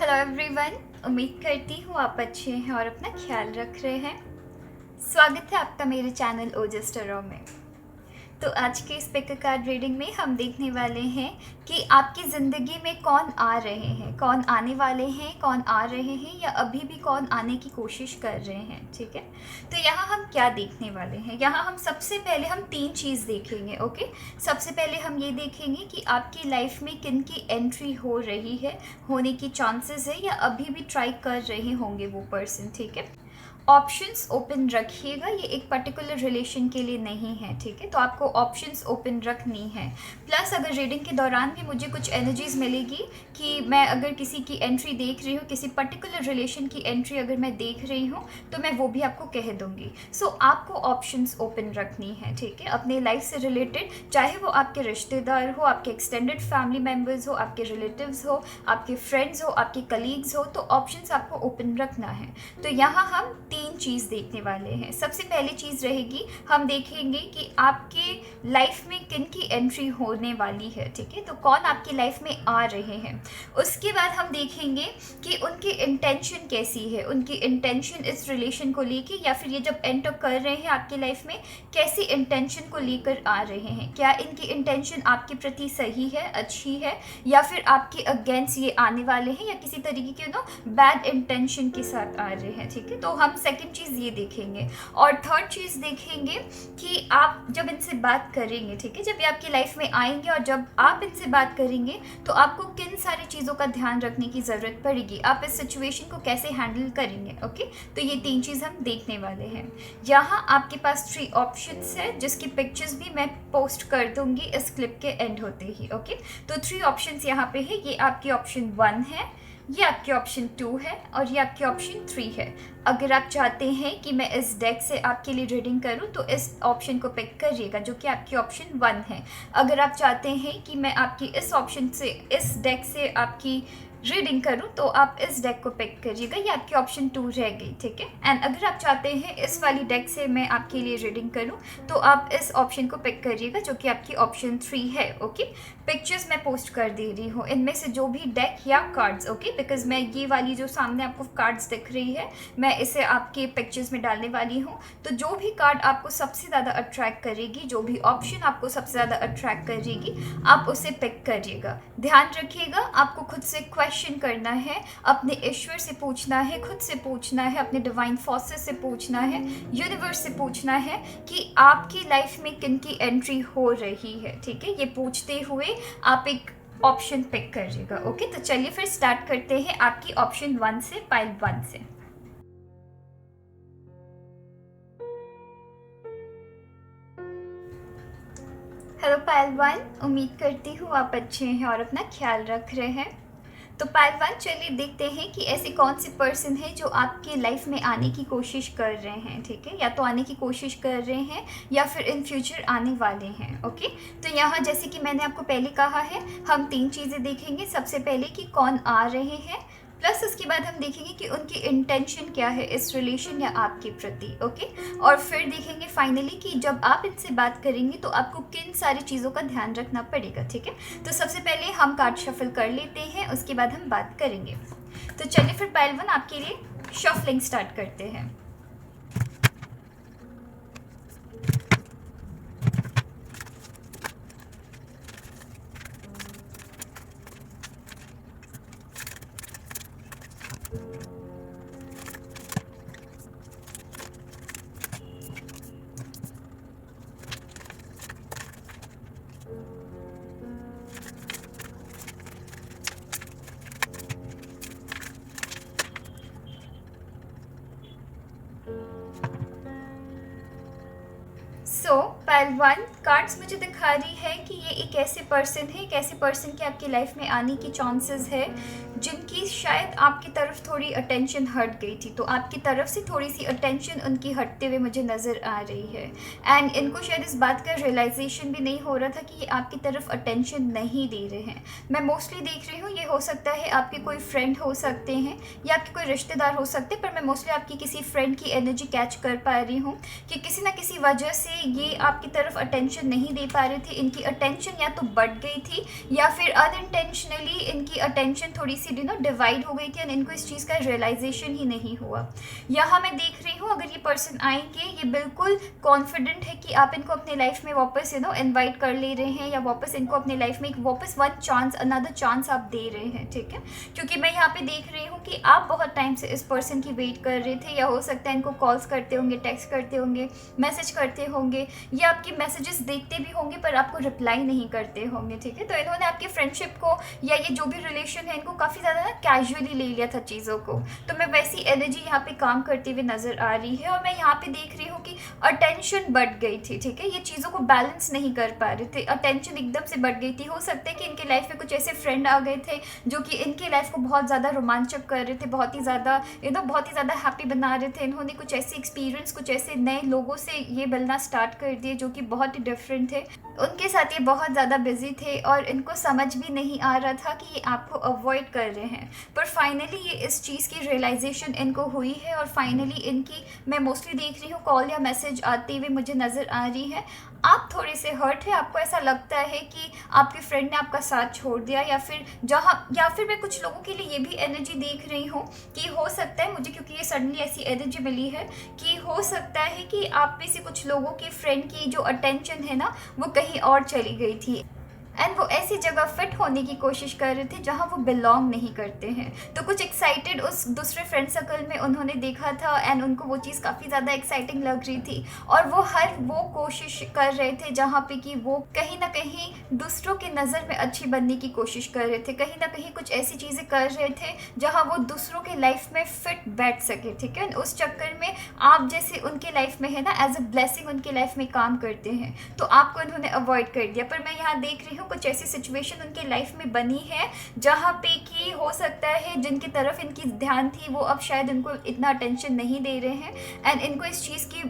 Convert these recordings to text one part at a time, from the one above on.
Hello everyone. उम्मीद करती हूँ आप अच्छे हैं और अपना ख्याल रख रहे हैं। स्वागत है आपका मेरे चैनल ओजस टरो में। तो आज के इस पिक कार्ड रीडिंग में हम देखने वाले हैं कि आपकी ज़िंदगी में कौन आ रहे हैं, कौन आने वाले हैं, कौन आ रहे हैं या अभी भी कौन आने की कोशिश कर रहे हैं। ठीक है, तो यहाँ हम क्या देखने वाले हैं। यहाँ हम सबसे पहले हम 3 चीज़ देखेंगे। ओके, सबसे पहले हम ये देखेंगे कि आपकी लाइफ में किन की एंट्री हो रही है, होने की चांसेस है या अभी भी ट्राई कर रहे होंगे वो पर्सन। ठीक है, ऑप्शंस ओपन रखिएगा, ये एक पर्टिकुलर रिलेशन के लिए नहीं है। ठीक है, तो आपको ऑप्शंस ओपन रखनी है। प्लस अगर रीडिंग के दौरान भी मुझे कुछ एनर्जीज मिलेगी कि मैं अगर किसी की एंट्री देख रही हूँ, किसी पर्टिकुलर रिलेशन की एंट्री अगर मैं देख रही हूँ तो मैं वो भी आपको कह दूँगी। सो आपको ऑप्शंस ओपन रखनी है। ठीक है, अपने लाइफ से रिलेटेड, चाहे वो आपके रिश्तेदार हो, आपके एक्सटेंडेड फैमिली मेम्बर्स हो, आपके रिलेटिव्स हो, आपके फ्रेंड्स हो, आपके कलीग्स हो, तो ऑप्शंस आपको ओपन रखना है। तो यहाँ हम 3 चीज़ देखने वाले हैं। सबसे पहली चीज़ रहेगी, हम देखेंगे कि आपके लाइफ में किन की एंट्री होने वाली है। ठीक है, तो कौन आपकी लाइफ में आ रहे हैं। उसके बाद हम देखेंगे कि उनकी इंटेंशन कैसी है, उनकी इंटेंशन इस रिलेशन को लेके या फिर ये जब एंटर कर रहे हैं आपकी लाइफ में कैसी इंटेंशन को लेकर आ रहे हैं। क्या इनकी इंटेंशन आपके प्रति सही है, अच्छी है, या फिर आपके अगेंस्ट ये आने वाले हैं या किसी तरीके के बैड इंटेंशन के साथ आ रहे हैं। ठीक है, तो हम सेकंड चीज़ ये देखेंगे। और थर्ड चीज़ देखेंगे कि आप जब इनसे बात करेंगे, ठीक है, जब ये आपकी लाइफ में आएंगे और जब आप इनसे बात करेंगे तो आपको किन सारी चीज़ों का ध्यान रखने की ज़रूरत पड़ेगी, आप इस सिचुएशन को कैसे हैंडल करेंगे। ओके, तो ये 3 चीज़ हम देखने वाले हैं। यहाँ आपके पास 3 ऑप्शंस है जिसकी पिक्चर्स भी मैं पोस्ट कर दूंगी इस क्लिप के एंड होते ही। ओके, तो 3 ऑप्शंस यहाँ पे है। ये आपकी ऑप्शन 1 है, ये आपकी ऑप्शन 2 है और ये आपकी ऑप्शन 3 है। अगर आप चाहते हैं कि मैं इस डेक से आपके लिए रीडिंग करूं तो इस ऑप्शन को पिक करिएगा जो कि आपकी ऑप्शन 1 है। अगर आप चाहते हैं कि मैं आपकी इस ऑप्शन से, इस डेक से आपकी रीडिंग करूं तो आप इस डेक को पिक करिएगा, ये आपकी ऑप्शन 2 रह गई। ठीक है, एंड अगर आप चाहते हैं इस वाली डेक से मैं आपके लिए रीडिंग करूं तो आप इस ऑप्शन को पिक करिएगा जो कि आपकी ऑप्शन 3 है। ओके, पिक्चर्स मैं पोस्ट कर दे रही हूँ इनमें से जो भी डेक या कार्ड्स। ओके, बिकॉज मैं ये वाली जो सामने आपको कार्ड्स दिख रही है मैं इसे आपके पिक्चर्स में डालने वाली हूँ। तो जो भी कार्ड आपको सबसे ज़्यादा अट्रैक्ट करेगी, जो भी ऑप्शन आपको सबसे ज़्यादा अट्रैक्ट करेगी, आप उसे पिक करिएगा। ध्यान रखिएगा, आपको खुद से क्वेश्चन करना है, अपने ईश्वर से पूछना है, खुद से पूछना है, अपने डिवाइन फोर्सेस से पूछना है, यूनिवर्स से पूछना है कि आपकी लाइफ में किन की एंट्री हो रही है। ठीक है, ये पूछते हुए आप एक ऑप्शन पिक करिएगा। ओके, तो चलिए फिर स्टार्ट करते हैं आपकी ऑप्शन 1 से, पाइल 1 से। हेलो पाइल 1, उम्मीद करती हूँ आप अच्छे हैं और अपना ख्याल रख रहे हैं। तो पाइल 1, चलिए देखते हैं कि ऐसे कौन से पर्सन है जो आपके लाइफ में आने की कोशिश कर रहे हैं। ठीक है, या तो आने की कोशिश कर रहे हैं या फिर इन फ्यूचर आने वाले हैं। ओके, तो यहाँ जैसे कि मैंने आपको पहले कहा है, हम 3 चीज़ें देखेंगे। सबसे पहले कि कौन आ रहे हैं, प्लस उसके बाद हम देखेंगे कि उनकी इंटेंशन क्या है इस रिलेशन या आपके प्रति। ओके, और फिर देखेंगे फाइनली कि जब आप इनसे बात करेंगे तो आपको किन सारी चीज़ों का ध्यान रखना पड़ेगा। ठीक है, तो सबसे पहले हम कार्ड शफल कर लेते हैं, उसके बाद हम बात करेंगे। तो चलिए फिर पाइल 1 आपके लिए शफलिंग स्टार्ट करते हैं। पाइल 1 कार्ड्स मुझे दिखा रही है कि ये एक ऐसे पर्सन है, एक ऐसे पर्सन की आपकी लाइफ में आने की चांसेस है जिनकी शायद आपकी तरफ थोड़ी अटेंशन हट गई थी। तो आपकी तरफ से थोड़ी सी अटेंशन उनकी हटते हुए मुझे नज़र आ रही है। एंड इनको शायद इस बात का रियलाइजेशन भी नहीं हो रहा था कि ये आपकी तरफ अटेंशन नहीं दे रहे हैं। मैं मोस्टली देख रही हूँ, ये हो सकता है आपके कोई फ्रेंड हो सकते हैं या आपके कोई रिश्तेदार हो सकते हैं, पर मैं मोस्टली आपकी किसी फ्रेंड की एनर्जी कैच कर पा रही हूँ कि किसी ना किसी वजह से ये आपकी तरफ अटेंशन नहीं दे पा रहे थे। इनकी अटेंशन या तो बढ़ गई थी या फिर अनइंटेंशनली इनकी अटेंशन थोड़ी सी डिवाइड हो गई थी और इनको इस चीज़ का रियलाइजेशन ही नहीं हुआ। यहाँ मैं देख रही हूँ अगर ये पर्सन आएंगे, ये बिल्कुल कॉन्फिडेंट है कि आप इनको अपने लाइफ में वापस इनवाइट कर ले रहे हैं, या वापस इनको अपने लाइफ में एक वापस वन चांस, अनदर चांस आप दे रहे हैं, ठीक है। क्योंकि मैं यहाँ पे देख रही हूँ कि आप बहुत टाइम से इस पर्सन की वेट कर रहे थे, या हो सकता है इनको कॉल्स करते होंगे, टेक्स्ट करते होंगे, मैसेज करते होंगे, या आपकी मैसेजेस देखते भी होंगे पर आपको रिप्लाई नहीं करते होंगे, ठीक है। तो इन्होंने आपकी फ्रेंडशिप को या ये जो भी रिलेशन है इनको काफ़ी ज़्यादा ना कैजुअली ले लिया था चीज़ों को। तो मैं वैसी एनर्जी यहाँ पे काम करती हुई नज़र आ रही है। और मैं यहाँ पे देख रही हूँ कि अटेंशन बढ़ गई थी, ठीक है। ये चीज़ों को बैलेंस नहीं कर पा रहे थे, अटेंशन एकदम से बढ़ गई थी। हो सकता है कि इनके लाइफ में कुछ ऐसे फ्रेंड आ गए थे जो कि इनके लाइफ को बहुत ज़्यादा रोमांचक कर रहे थे, बहुत ही ज़्यादा बहुत ही ज़्यादा हैप्पी बना रहे थे। इन्होंने कुछ ऐसे एक्सपीरियंस, कुछ ऐसे नए लोगों से ये मिलना स्टार्ट कर दिए जो कि बहुत ही डिफरेंट थे। उनके साथ ये बहुत ज़्यादा बिजी थे और इनको समझ भी नहीं आ रहा था कि ये आपको अवॉइड कर रहे हैं। पर फाइनली ये इस चीज़ की रियलाइजेशन इनको हुई है और फाइनली इनकी मैं मोस्टली देख रही हूँ कॉल या मैसेज आते हुए मुझे नज़र आ रही है। आप थोड़े से हर्ट है, आपको ऐसा लगता है कि आपके फ्रेंड ने आपका साथ छोड़ दिया, या फिर मैं कुछ लोगों के लिए ये भी एनर्जी देख रही हूँ कि हो सकता है मुझे, क्योंकि ये सडनली ऐसी एनर्जी मिली है कि हो सकता है कि आप में से कुछ लोगों के फ्रेंड की जो अटेंशन है ना वो कहीं और चली गई थी, एंड वो ऐसी जगह फिट होने की कोशिश कर रहे थे जहाँ वो बिलोंग नहीं करते हैं। तो कुछ एक्साइटेड उस दूसरे फ्रेंड सर्कल में उन्होंने देखा था एंड उनको वो चीज़ काफ़ी ज़्यादा एक्साइटिंग लग रही थी, और वो कोशिश कर रहे थे जहाँ पे कि वो कहीं ना कहीं दूसरों की नज़र में अच्छी बनने की कोशिश कर रहे थे, कहीं ना कहीं कुछ ऐसी चीज़ें कर रहे थे जहाँ वो दूसरों के लाइफ में फिट बैठ सके, ठीक है। उस चक्कर में आप जैसे उनके लाइफ में है ना, एज अ ब्लेसिंग उनके लाइफ में काम करते हैं, तो आपको इन्होंने अवॉइड कर दिया। पर मैं यहाँ देख रही हूँ कुछ ऐसी सिचुएशन उनके लाइफ में बनी है जहाँ पे कि हो सकता है जिनकी तरफ इनकी ध्यान थी वो अब शायद इनको इतना अटेंशन नहीं दे रहे हैं, एंड इनको इस चीज़ की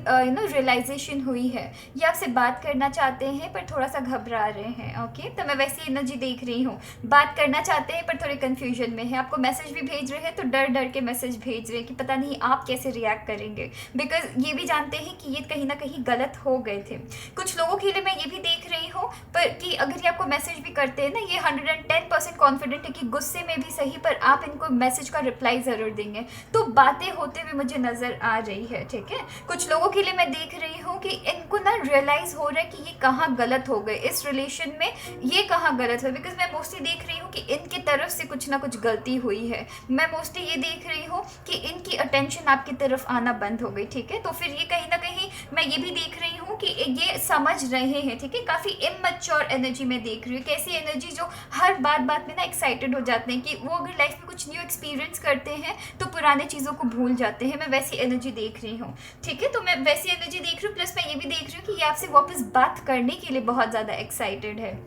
रियलाइजेशन हुई है। ये आपसे बात करना चाहते हैं पर थोड़ा सा घबरा रहे हैं, ओके। तो मैं वैसी एनर्जी देख रही हूँ, बात करना चाहते हैं पर थोड़े कन्फ्यूजन में है, आपको मैसेज भी भेज रहे हैं तो डर डर के मैसेज भेज रहे हैं कि पता नहीं आप कैसे रिएक्ट करेंगे, बिकॉज ये भी जानते हैं कि ये कहीं ना कहीं गलत हो गए थे। कुछ लोगों के लिए मैं ये भी देख रही हूँ पर कि अगर ये आपको मैसेज भी करते हैं ना, ये 110% कॉन्फिडेंट है कि गुस्से में भी सही पर आप इनको मैसेज का रिप्लाई ज़रूर देंगे। तो बातें होते हुए मुझे नज़र आ रही है, ठीक है। कुछ लोगों के लिए मैं देख रही हूँ कि इनको ना रियलाइज़ हो रहा है कि ये कहाँ गलत हो गए इस रिलेशन में, ये कहाँ गलत हो, बिकॉज मैं मोस्टली देख रही हूँ कि इनकी तरफ से कुछ ना कुछ गलती हुई है। मैं मोस्टली ये देख रही हूँ कि इनकी अटेंशन आपकी तरफ आना बंद हो गई, ठीक है। तो फिर ये कहीं ना कहीं मैं ये भी देख रही हूँ कि ये समझ रहे हैं, ठीक है। काफ़ी इमैच्योर एनर्जी में देख रही हूँ, कैसी एनर्जी जो हर बात में ना एक्साइटेड हो जाते हैं कि वो अगर लाइफ में कुछ न्यू एक्सपीरियंस करते हैं तो पुराने चीज़ों को भूल जाते हैं। मैं वैसी एनर्जी देख रही हूँ, ठीक है। तो मैं वैसी एनर्जी देख रही हूँ, प्लस मैं ये भी देख रही हूँ कि ये आपसे वापस बात करने के लिए बहुत ज़्यादा एक्साइटेड है।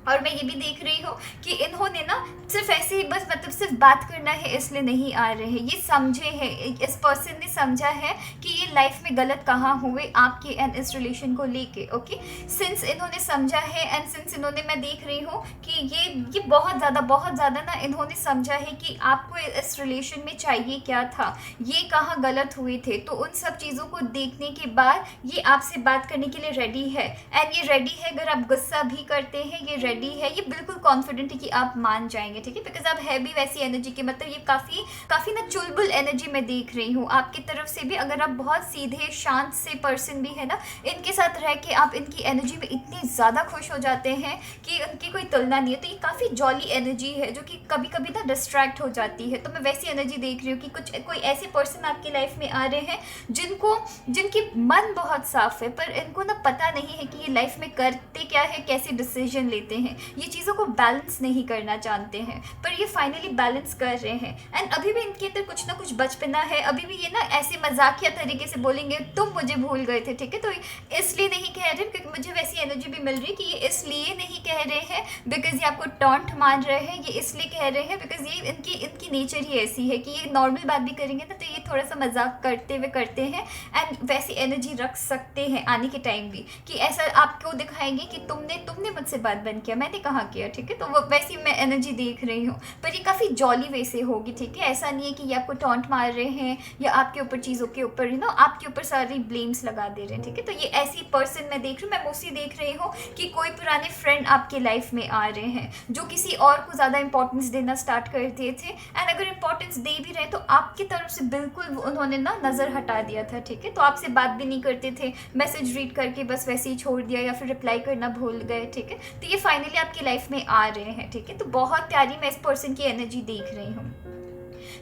और मैं ये भी देख रही हूँ कि इन्होंने ना सिर्फ ऐसे ही बस मतलब सिर्फ बात करना है इसलिए नहीं आ रहे हैं, ये समझे हैं, इस पर्सन ने समझा है कि ये लाइफ में गलत कहाँ हुए आपके एंड इस रिलेशन को लेके, ओके। सिंस इन्होंने समझा है एंड सिंस इन्होंने, मैं देख रही हूँ कि ये बहुत ज़्यादा ना इन्होंने समझा है कि आपको इस रिलेशन में चाहिए क्या था, ये कहाँ गलत हुए थे। तो उन सब चीज़ों को देखने के बाद ये आपसे बात करने के लिए रेडी है, एंड ये रेडी है अगर आप गुस्सा भी करते हैं, ये रेडी है, ये बिल्कुल कॉन्फिडेंट है कि आप मान जाएंगे, ठीक है। बिकॉज आप है भी वैसी एनर्जी के, मतलब ये काफ़ी ना चुलबुल एनर्जी में देख रही हूँ आपकी तरफ से भी। अगर आप बहुत सीधे शांत से पर्सन भी है ना, इनके साथ रह के आप इनकी एनर्जी में इतनी ज़्यादा खुश हो जाते हैं कि उनकी कोई तुलना नहीं है। तो ये काफ़ी जॉली एनर्जी है जो कि कभी कभी ना डिस्ट्रैक्ट हो जाती है। तो मैं वैसी एनर्जी देख रही हूँ कि कोई ऐसे पर्सन आपकी लाइफ में आ रहे हैं जिनकी मन बहुत साफ है पर इनको ना पता नहीं है कि ये लाइफ में करते क्या है, कैसे डिसीजन लेते हैं, ये चीज़ों को बैलेंस नहीं करना जानते हैं, पर ये फाइनली बैलेंस कर रहे हैं। एंड अभी भी इनके अंदर कुछ ना कुछ बचपना है, अभी भी ये ना ऐसे मजाकिया तरीके से बोलेंगे तुम मुझे भूल गए थे, ठीक है। तो इसलिए नहीं कह रहे क्योंकि मुझे वैसी एनर्जी भी मिल रही है कि ये इसलिए नहीं कह रहे हैं बिकॉज ये आपको टॉन्ट मान रहे हैं, ये इसलिए कह रहे हैं बिकॉज ये इनकी नेचर ही ऐसी है कि ये नॉर्मल बात भी करेंगे ना तो ये थोड़ा सा मजाक करते हैं एंड वैसी एनर्जी रख सकते हैं आने के टाइम भी, कि ऐसा आपको दिखाएंगे कि तुमने मुझसे बात बंद किया, मैंने कहाँ किया, ठीक है। तो वो वैसी मैं एनर्जी देख रही हूँ, पर ये काफ़ी जॉली वे से होगी, ठीक है। ऐसा नहीं है कि ये आपको टॉन्ट मार रहे हैं या आपके ऊपर चीज़ों के ऊपर आपके ऊपर सारी ब्लेम्स लगा दे रहे हैं, ठीक है। तो ये ऐसी पर्सन मैं देख रही हूँ, मैं मोस्टली देख रही हूँ कि कोई पुराने फ्रेंड आपके लाइफ में आ रहे हैं जो किसी और को ज़्यादा इंपॉर्टेंस देना स्टार्ट कर दिए थे, एंड अगर इंपॉर्टेंस दे भी रहे तो आपकी तरफ से बिल्कुल उन्होंने नज़र हटा दिया था, ठीक है। तो आपसे बात भी नहीं करते थे, मैसेज रीड करके बस वैसे ही छोड़ दिया या फिर रिप्लाई करना भूल गए, ठीक है। तो ये फाइनली आपकी लाइफ में आ रहे हैं, ठीक है। तो बहुत प्यारी मैं इस पर्सन की एनर्जी देख रही हूँ।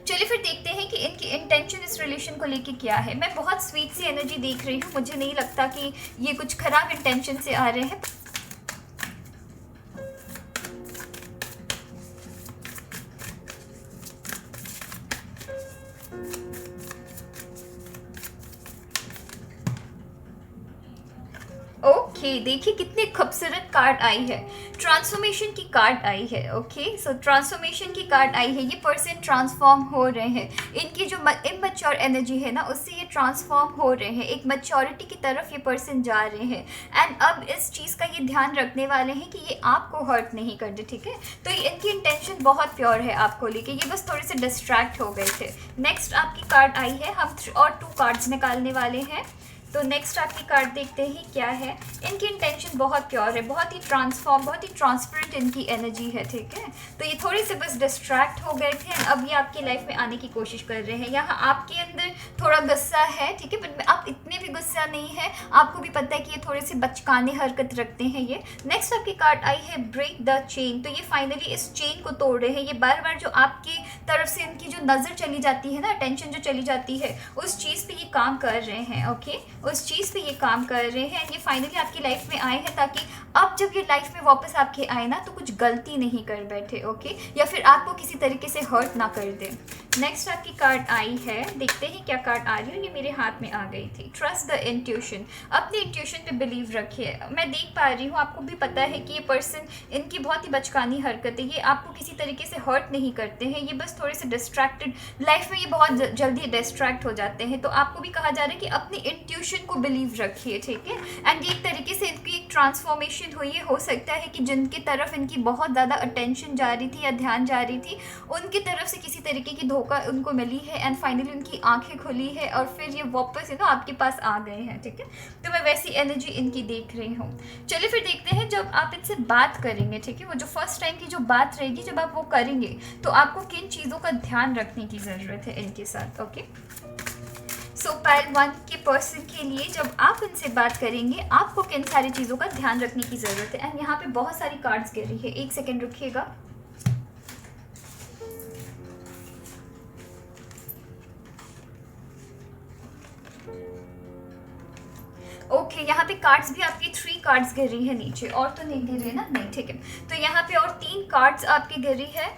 चलिए फिर देखते हैं कि इनकी इंटेंशन इस रिलेशन को लेके क्या है। मैं बहुत स्वीट सी एनर्जी देख रही हूँ, मुझे नहीं लगता कि ये कुछ खराब इंटेंशन से आ रहे हैं। ओके, देखिए कितनी खूबसूरत कार्ड आई है, ट्रांसफॉर्मेशन की कार्ड आई है। ओके, सो ट्रांसफॉर्मेशन की कार्ड आई है, ये पर्सन ट्रांसफॉर्म हो रहे हैं, इनकी जो इमैच्योर एनर्जी है ना उससे ये ट्रांसफॉर्म हो रहे हैं, एक मैच्योरिटी की तरफ ये पर्सन जा रहे हैं, एंड अब इस चीज़ का ये ध्यान रखने वाले हैं कि ये आपको हर्ट नहीं कर दे, ठीक है। तो ये इनकी इंटेंशन बहुत प्योर है आपको लेके, ये बस थोड़े से डिस्ट्रैक्ट हो गए थे। नेक्स्ट आपकी कार्ड आई है, हम और 2 कार्ड्स निकालने वाले हैं। तो नेक्स्ट आपकी कार्ड देखते हैं क्या है। इनकी इंटेंशन बहुत प्योर है, बहुत ही ट्रांसफॉर्म, बहुत ही ट्रांसपेरेंट इनकी एनर्जी है, ठीक है। तो ये थोड़े से बस डिस्ट्रैक्ट हो गए थे, अब ये आपकी लाइफ में आने की कोशिश कर रहे हैं। यहाँ आपके अंदर थोड़ा गुस्सा है, ठीक है, बट आप इतने भी गुस्सा नहीं है, आपको भी पता है कि ये थोड़े से बचकाने हरकत रखते हैं ये। नेक्स्ट आपकी कार्ड आई है ब्रेक द चेन, तो ये फाइनली इस चेन को तोड़ रहे हैं। ये बार बार जो आपकी तरफ से इनकी जो नज़र चली जाती है ना, अटेंशन जो चली जाती है, उस चीज़ पे ये काम कर रहे हैं। ओके, उस चीज़ पे ये काम कर रहे हैं, ये फाइनली आपकी लाइफ में आए हैं ताकि अब जब ये लाइफ में वापस आपके आए ना तो कुछ गलती नहीं कर बैठे, ओके, या फिर आपको किसी तरीके से हर्ट ना कर दे। नेक्स्ट आपकी कार्ड आई है, देखते हैं क्या कार्ड आ रही है, ये मेरे हाथ में आ गई थी। ट्रस्ट द इंट्यूशन, अपने इंट्यूशन पे बिलीव रखिए। मैं देख पा रही हूँ, आपको भी पता है कि ये पर्सन, इनकी बहुत ही बचकानी हरकत है, ये आपको किसी तरीके से हर्ट नहीं करते हैं, ये बस थोड़े से डिस्ट्रैक्टेड, लाइफ में ये बहुत जल्दी डिस्ट्रैक्ट हो जाते हैं। तो आपको भी कहा जा रहा है कि अपनी इंट्यूशन को बिलीव रखिए, ठीक है। एंड ये एक तरीके से इनकी एक ट्रांसफॉर्मेशन हुई है, हो सकता है कि जिनकी तरफ इनकी बहुत ज़्यादा अटेंशन जा रही थी या ध्यान जा रही थी, उनकी तरफ से किसी तरीके की धोखा उनको मिली है, एंड फाइनली उनकी आंखें खुली है और फिर ये वापस आपके पास आ गए हैं, ठीक है। तो मैं वैसी एनर्जी इनकी देख रही हूँ। चलिए फिर देखते हैं जब आप इनसे बात करेंगे, ठीक है, वो जो फर्स्ट टाइम की जो बात रहेगी, जब आप वो करेंगे तो आपको किन चीज़ों का ध्यान रखने की ज़रूरत है इनके साथ। ओके, सो पाइल 1 के पर्सन के लिए जब आप इनसे बात करेंगे आपको किन सारी चीज़ों का ध्यान रखने की ज़रूरत है। एंड यहाँ पे बहुत सारी कार्ड्स गिर रही है, एक सेकेंड रुकिएगा। ओके, यहाँ पे कार्ड्स भी आपकी 3 कार्ड्स गिर रही है नीचे, और तो नहीं गिर रही है ना, नहीं, ठीक है। तो यहाँ पे और 3 कार्ड्स आपकी गिर रही है।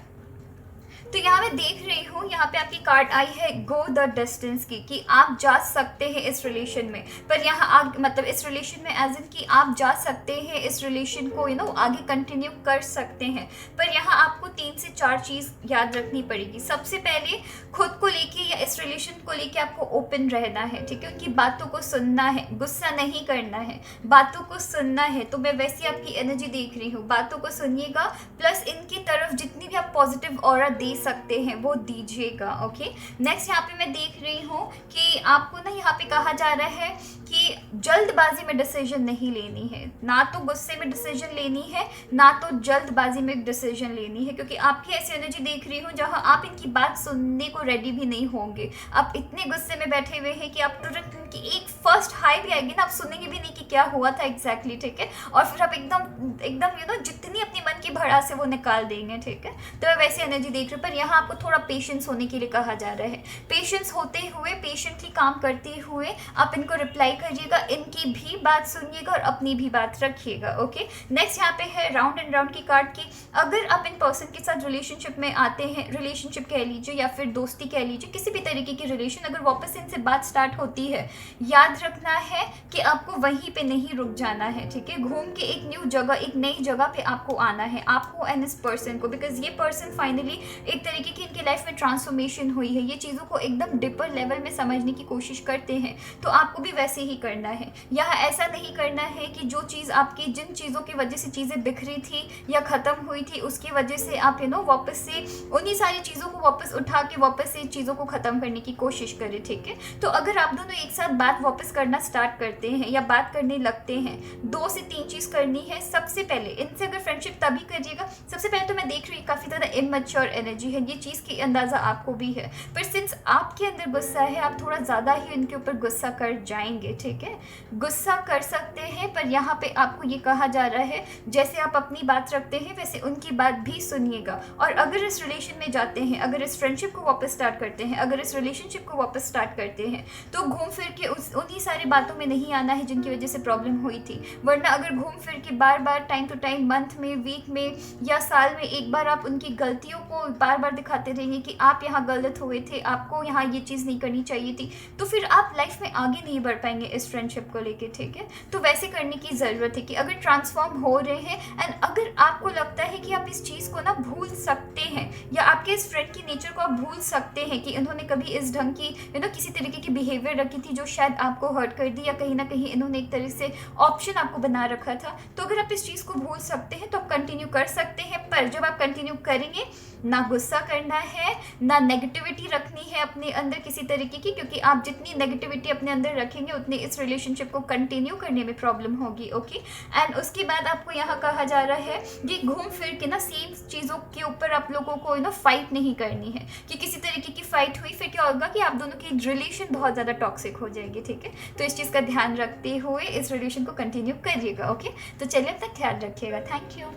तो यहाँ मैं देख रही हूँ, यहाँ पे आपकी कार्ड आई है गो द डिस्टेंस की, कि आप जा सकते हैं इस रिलेशन में, पर यहाँ मतलब इस रिलेशन में एज इन कि आप जा सकते हैं इस रिलेशन को आगे कंटिन्यू कर सकते हैं। पर यहाँ आपको 3 से 4 चीज़ याद रखनी पड़ेगी। सबसे पहले खुद को लेके या इस रिलेशन को लेके आपको ओपन रहना है, ठीक है, उनकी बातों को सुनना है, गुस्सा नहीं करना है, बातों को सुनना है। तो मैं वैसी आपकी एनर्जी देख रही हूँ, बातों को सुनिएगा, प्लस इनकी तरफ जितनी भी आप पॉजिटिव ऑरा दे सकते हैं वो दीजिएगा। ओके, नेक्स्ट यहाँ पे मैं देख रही हूँ कि आपको ना यहाँ पे कहा जा रहा है कि जल्दबाजी में डिसीजन नहीं लेनी है, ना तो गुस्से में डिसीजन लेनी है, ना तो जल्दबाजी में डिसीजन लेनी है, क्योंकि आपकी ऐसी एनर्जी देख रही हूँ जहाँ आप इनकी बात सुनने को रेडी भी नहीं होंगे। आप इतने गुस्से में बैठे हुए हैं कि आप तुरंत इनकी एक फर्स्ट हाई भी आएगी ना, आप सुनेंगे भी नहीं कि क्या हुआ था एग्जैक्टली, ठीक है, और फिर आप एकदम जितनी अपनी मन की भड़ास है वो निकाल देंगे, ठीक है। तो मैं वैसी एनर्जी देख रही हूँ, पर यहाँ आपको थोड़ा पेशेंस होने के लिए कहा जा रहा है। पेशेंस होते हुए, पेशेंटली काम करते हुए आप इनको रिप्लाई करिए, कीजिएगा, इनकी भी बात सुनिएगा और अपनी भी बात रखिएगा। ओके, नेक्स्ट यहाँ पे है राउंड एंड राउंड की कार्ड की। अगर आप इन पर्सन के साथ रिलेशनशिप में आते हैं, रिलेशनशिप कह लीजिए या फिर दोस्ती कह लीजिए, किसी भी तरीके की रिलेशन अगर वापस इनसे बात स्टार्ट होती है, याद रखना है कि आपको वहीं पे नहीं रुक जाना है, ठीक है। घूम के एक न्यू जगह, एक नई जगह पे आपको आना है, आपको एंड इस पर्सन को, बिकॉज ये पर्सन फाइनली एक तरीके की इनकी लाइफ में ट्रांसफॉर्मेशन हुई है, ये चीज़ों को एकदम डिपर लेवल में समझने की कोशिश करते हैं, तो आपको भी वैसे ही करना है। यहाँ ऐसा नहीं करना है कि जो चीज़ आपकी, जिन चीज़ों की वजह से चीज़ें बिखरी थी या ख़त्म हुई थी, उसकी वजह से आप वापस से उन्हीं सारी चीज़ों को वापस उठा के वापस से चीज़ों को ख़त्म करने की कोशिश करें, ठीक है। तो अगर आप दोनों एक साथ बात वापस करना स्टार्ट करते हैं या बात करने लगते हैं, 2 से 3 चीज़ करनी है। सबसे पहले इनसे अगर फ्रेंडशिप तभी करिएगा, सबसे पहले तो मैं देख रही हूँ काफ़ी ज़्यादा इमैच्योर एनर्जी है, ये चीज़ की अंदाज़ा आपको भी है, पर सिंस आपके अंदर गुस्सा है, आप थोड़ा ज़्यादा ही इनके ऊपर गुस्सा कर जाएंगे, ठीक है। गुस्सा कर सकते हैं, पर यहाँ पे आपको ये कहा जा रहा है जैसे आप अपनी बात रखते हैं वैसे उनकी बात भी सुनिएगा। और अगर इस रिलेशन में जाते हैं, अगर इस फ्रेंडशिप को वापस स्टार्ट करते हैं, अगर इस रिलेशनशिप को वापस स्टार्ट करते हैं, तो घूम फिर के उन्हीं सारी बातों में नहीं आना है जिनकी वजह से प्रॉब्लम हुई थी। वरना अगर घूम फिर के बार बार टाइम टू टाइम, मंथ में, वीक में या साल में एक बार आप उनकी गलतियों को बार बार दिखाते रहेंगे कि आप यहाँ गलत हुए थे, आपको यहाँ ये चीज़ नहीं करनी चाहिए थी, तो फिर आप लाइफ में आगे नहीं बढ़ पाएंगे इस फ्रेंडशिप को लेके, ठीक है। तो वैसे करने की ज़रूरत है कि अगर ट्रांसफॉर्म हो रहे हैं एंड अगर आपको लगता है कि आप इस चीज़ को ना भूल सकते हैं या आपके इस फ्रेंड की नेचर को आप भूल सकते हैं कि इन्होंने कभी इस ढंग की किसी तरीके की बिहेवियर रखी थी जो शायद आपको हर्ट कर दी, या कहीं ना कहीं इन्होंने एक तरह से ऑप्शन आपको बना रखा था, तो अगर आप इस चीज़ को भूल सकते हैं तो आप कंटिन्यू कर सकते हैं। पर जब आप कंटिन्यू करेंगे, ना गुस्सा करना है, ना नेगेटिविटी रखनी है अपने अंदर किसी तरीके की, क्योंकि आप जितनी नेगेटिविटी अपने अंदर रखेंगे उतनी इस रिलेशनशिप को कंटिन्यू करने में प्रॉब्लम होगी। ओके, एंड उसके बाद आपको यहाँ कहा जा रहा है कि घूम फिर के ना सेम चीज़ों के ऊपर आप लोगों को फाइट नहीं करनी है, कि किसी तरीके की फाइट हुई फिर क्या होगा कि आप दोनों की रिलेशन बहुत ज़्यादा टॉक्सिक हो जाएगी, ठीक है। तो इस चीज़ का ध्यान रखते हुए इस रिलेशन को कंटिन्यू करिएगा। ओके, तो चलिए अपना ख्याल रखिएगा। Thank you.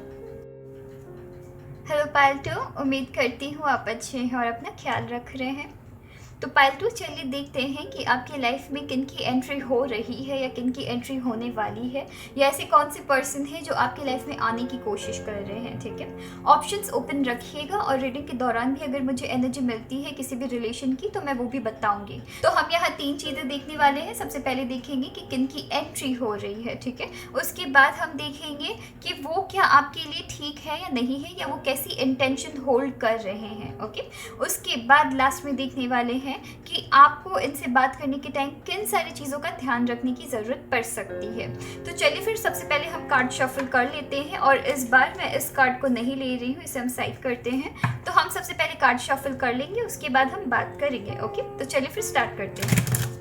हेलो पायल 2, उम्मीद करती हूँ आप अच्छे हैं और अपना ख्याल रख रहे हैं। तो पायल 2, चलिए देखते हैं कि आपकी लाइफ में किन की एंट्री हो रही है या किन की एंट्री होने वाली है, या ऐसे कौन से पर्सन हैं जो आपकी लाइफ में आने की कोशिश कर रहे हैं, ठीक है। ऑप्शंस ओपन रखिएगा और रीडिंग के दौरान भी अगर मुझे एनर्जी मिलती है किसी भी रिलेशन की तो मैं वो भी बताऊंगी। तो हम यहाँ 3 चीज़ें देखने वाले हैं। सबसे पहले देखेंगे कि किन की एंट्री हो रही है, ठीक है। उसके बाद हम देखेंगे कि वो क्या आपके लिए ठीक है या नहीं है, या वो कैसी इंटेंशन होल्ड कर रहे हैं। ओके, उसके बाद लास्ट में देखने वाले हैं कि आपको इनसे बात करने के टाइम किन सारी चीज़ों का ध्यान रखने की ज़रूरत पड़ सकती है। तो चलिए फिर सबसे पहले हम कार्ड शफल कर लेते हैं, और इस बार मैं इस कार्ड को नहीं ले रही हूँ, इसे हम साइड करते हैं। तो हम सबसे पहले कार्ड शफल कर लेंगे, उसके बाद हम बात करेंगे। ओके, तो चलिए फिर स्टार्ट करते हैं।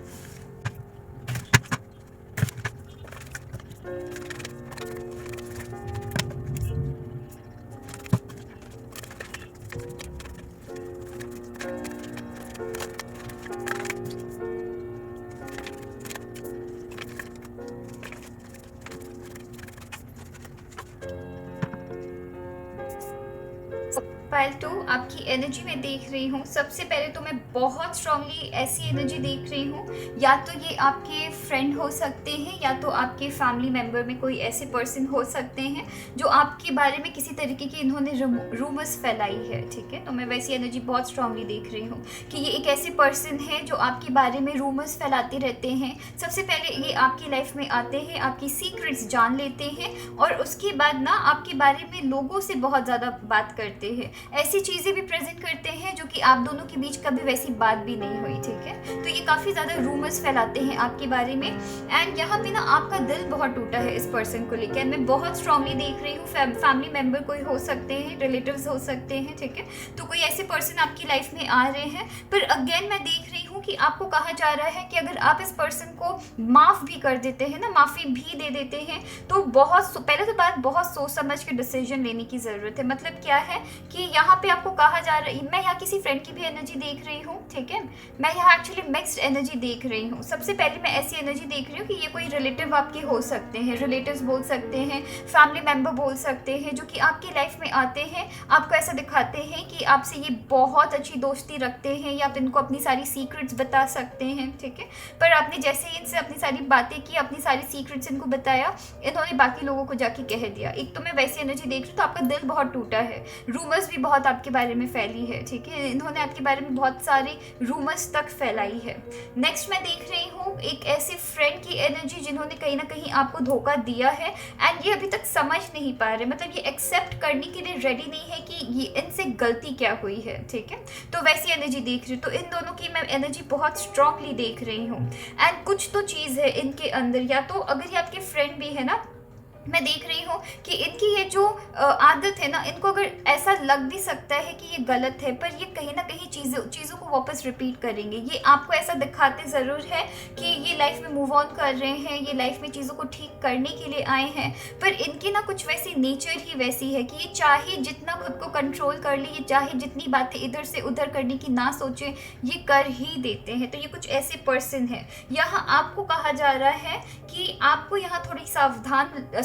फाइल 2, आपकी एनर्जी में देख रही हूँ। सबसे पहले तो मैं बहुत स्ट्रांगली ऐसी एनर्जी देख रही हूँ, या तो ये आपके फ्रेंड हो सकते हैं या तो आपके फैमिली मेम्बर में कोई ऐसे पर्सन हो सकते हैं जो आपके बारे में किसी तरीके की इन्होंने रूमर्स फैलाई है, ठीक है। तो मैं वैसी एनर्जी बहुत स्ट्रांगली देख रही हूँ कि ये एक ऐसे पर्सन है जो आपके बारे में रूमर्स फैलाते रहते हैं। सबसे पहले ये आपकी लाइफ में आते हैं, आपकी सीक्रेट्स जान लेते हैं, और उसके बाद ना आपके बारे में लोगों से बहुत ज़्यादा बात करते हैं, ऐसी चीज़ें भी प्रेजेंट करते हैं जो कि आप दोनों के बीच कभी वैसी बात भी नहीं हुई, ठीक है। तो ये काफ़ी ज़्यादा रूमर्स फैलाते हैं आपके बारे में, एंड यहाँ पे ना आपका दिल बहुत टूटा है इस पर्सन को लेकर। मैं बहुत स्ट्रांगली देख रही हूँ, फैमिली मेम्बर कोई हो सकते हैं, रिलेटिव्स हो सकते हैं, ठीक है। तो कोई ऐसे पर्सन आपकी लाइफ में आ रहे हैं, पर अगेन मैं देख रही हूँ कि आपको कहा जा रहा है कि अगर आप इस पर्सन को माफ़ भी कर देते हैं ना, माफ़ी भी दे देते हैं, तो पहले तो बात बहुत सोच समझ के डिसीजन लेने की ज़रूरत है। मतलब क्या है कि यहाँ पे आपको कहा जा रहा है, मैं यहाँ किसी फ्रेंड की भी एनर्जी देख रही हूँ, ठीक है। मैं यहाँ एक्चुअली मिक्स्ड एनर्जी देख रही हूँ। सबसे पहले मैं ऐसी एनर्जी देख रही हूँ कि ये कोई रिलेटिव आपके हो सकते हैं, रिलेटिव्स बोल सकते हैं, फैमिली मेम्बर बोल सकते हैं, जो कि आपकी लाइफ में आते हैं, आपको ऐसा दिखाते हैं कि आपसे ये बहुत अच्छी दोस्ती रखते हैं, या आप इनको अपनी सारी सीक्रेट्स बता सकते हैं, ठीक है। पर आपने जैसे ही इनसे अपनी सारी बातें की, अपनी सारी सीक्रेट्स इनको बताया, इन्होंने बाकी लोगों को जाके कह दिया। एक तो मैं वैसी एनर्जी देख रही हूँ तो आपका दिल बहुत टूटा है, रूमर्स भी बहुत आपके बारे में फैली है, ठीक है। इन्होंने आपके बारे में बहुत सारे रूमर्स तक फैलाई है। नेक्स्ट मैं देख रही हूँ एक ऐसे फ्रेंड की एनर्जी जिन्होंने कहीं ना कहीं आपको धोखा दिया है एंड ये अभी तक समझ नहीं पा रहे, मतलब ये एक्सेप्ट करने के लिए रेडी नहीं है कि ये इनसे गलती क्या हुई है, ठीक है। तो वैसी एनर्जी देख रही हूँ। तो इन दोनों की मैं एनर्जी बहुत स्ट्रांगली देख रही हूँ एंड कुछ तो चीज़ है इनके अंदर, या तो अगर ये आपके फ्रेंड भी है ना, मैं देख रही हूँ कि इनकी ये जो आदत है ना, इनको अगर ऐसा लग भी सकता है कि ये गलत है, पर ये कहीं ना कहीं चीज़ों को वापस रिपीट करेंगे। ये आपको ऐसा दिखाते ज़रूर है कि ये लाइफ में मूव ऑन कर रहे हैं, ये लाइफ में चीज़ों को ठीक करने के लिए आए हैं, पर इनकी ना कुछ वैसी नेचर ही वैसी है कि ये चाहे जितना खुद को कंट्रोल कर ले, ये चाहे जितनी बातें इधर से उधर करने की ना सोचें, ये कर ही देते हैं। तो ये कुछ ऐसे पर्सन है। यहाँ आपको कहा जा रहा है कि आपको यहाँ थोड़ी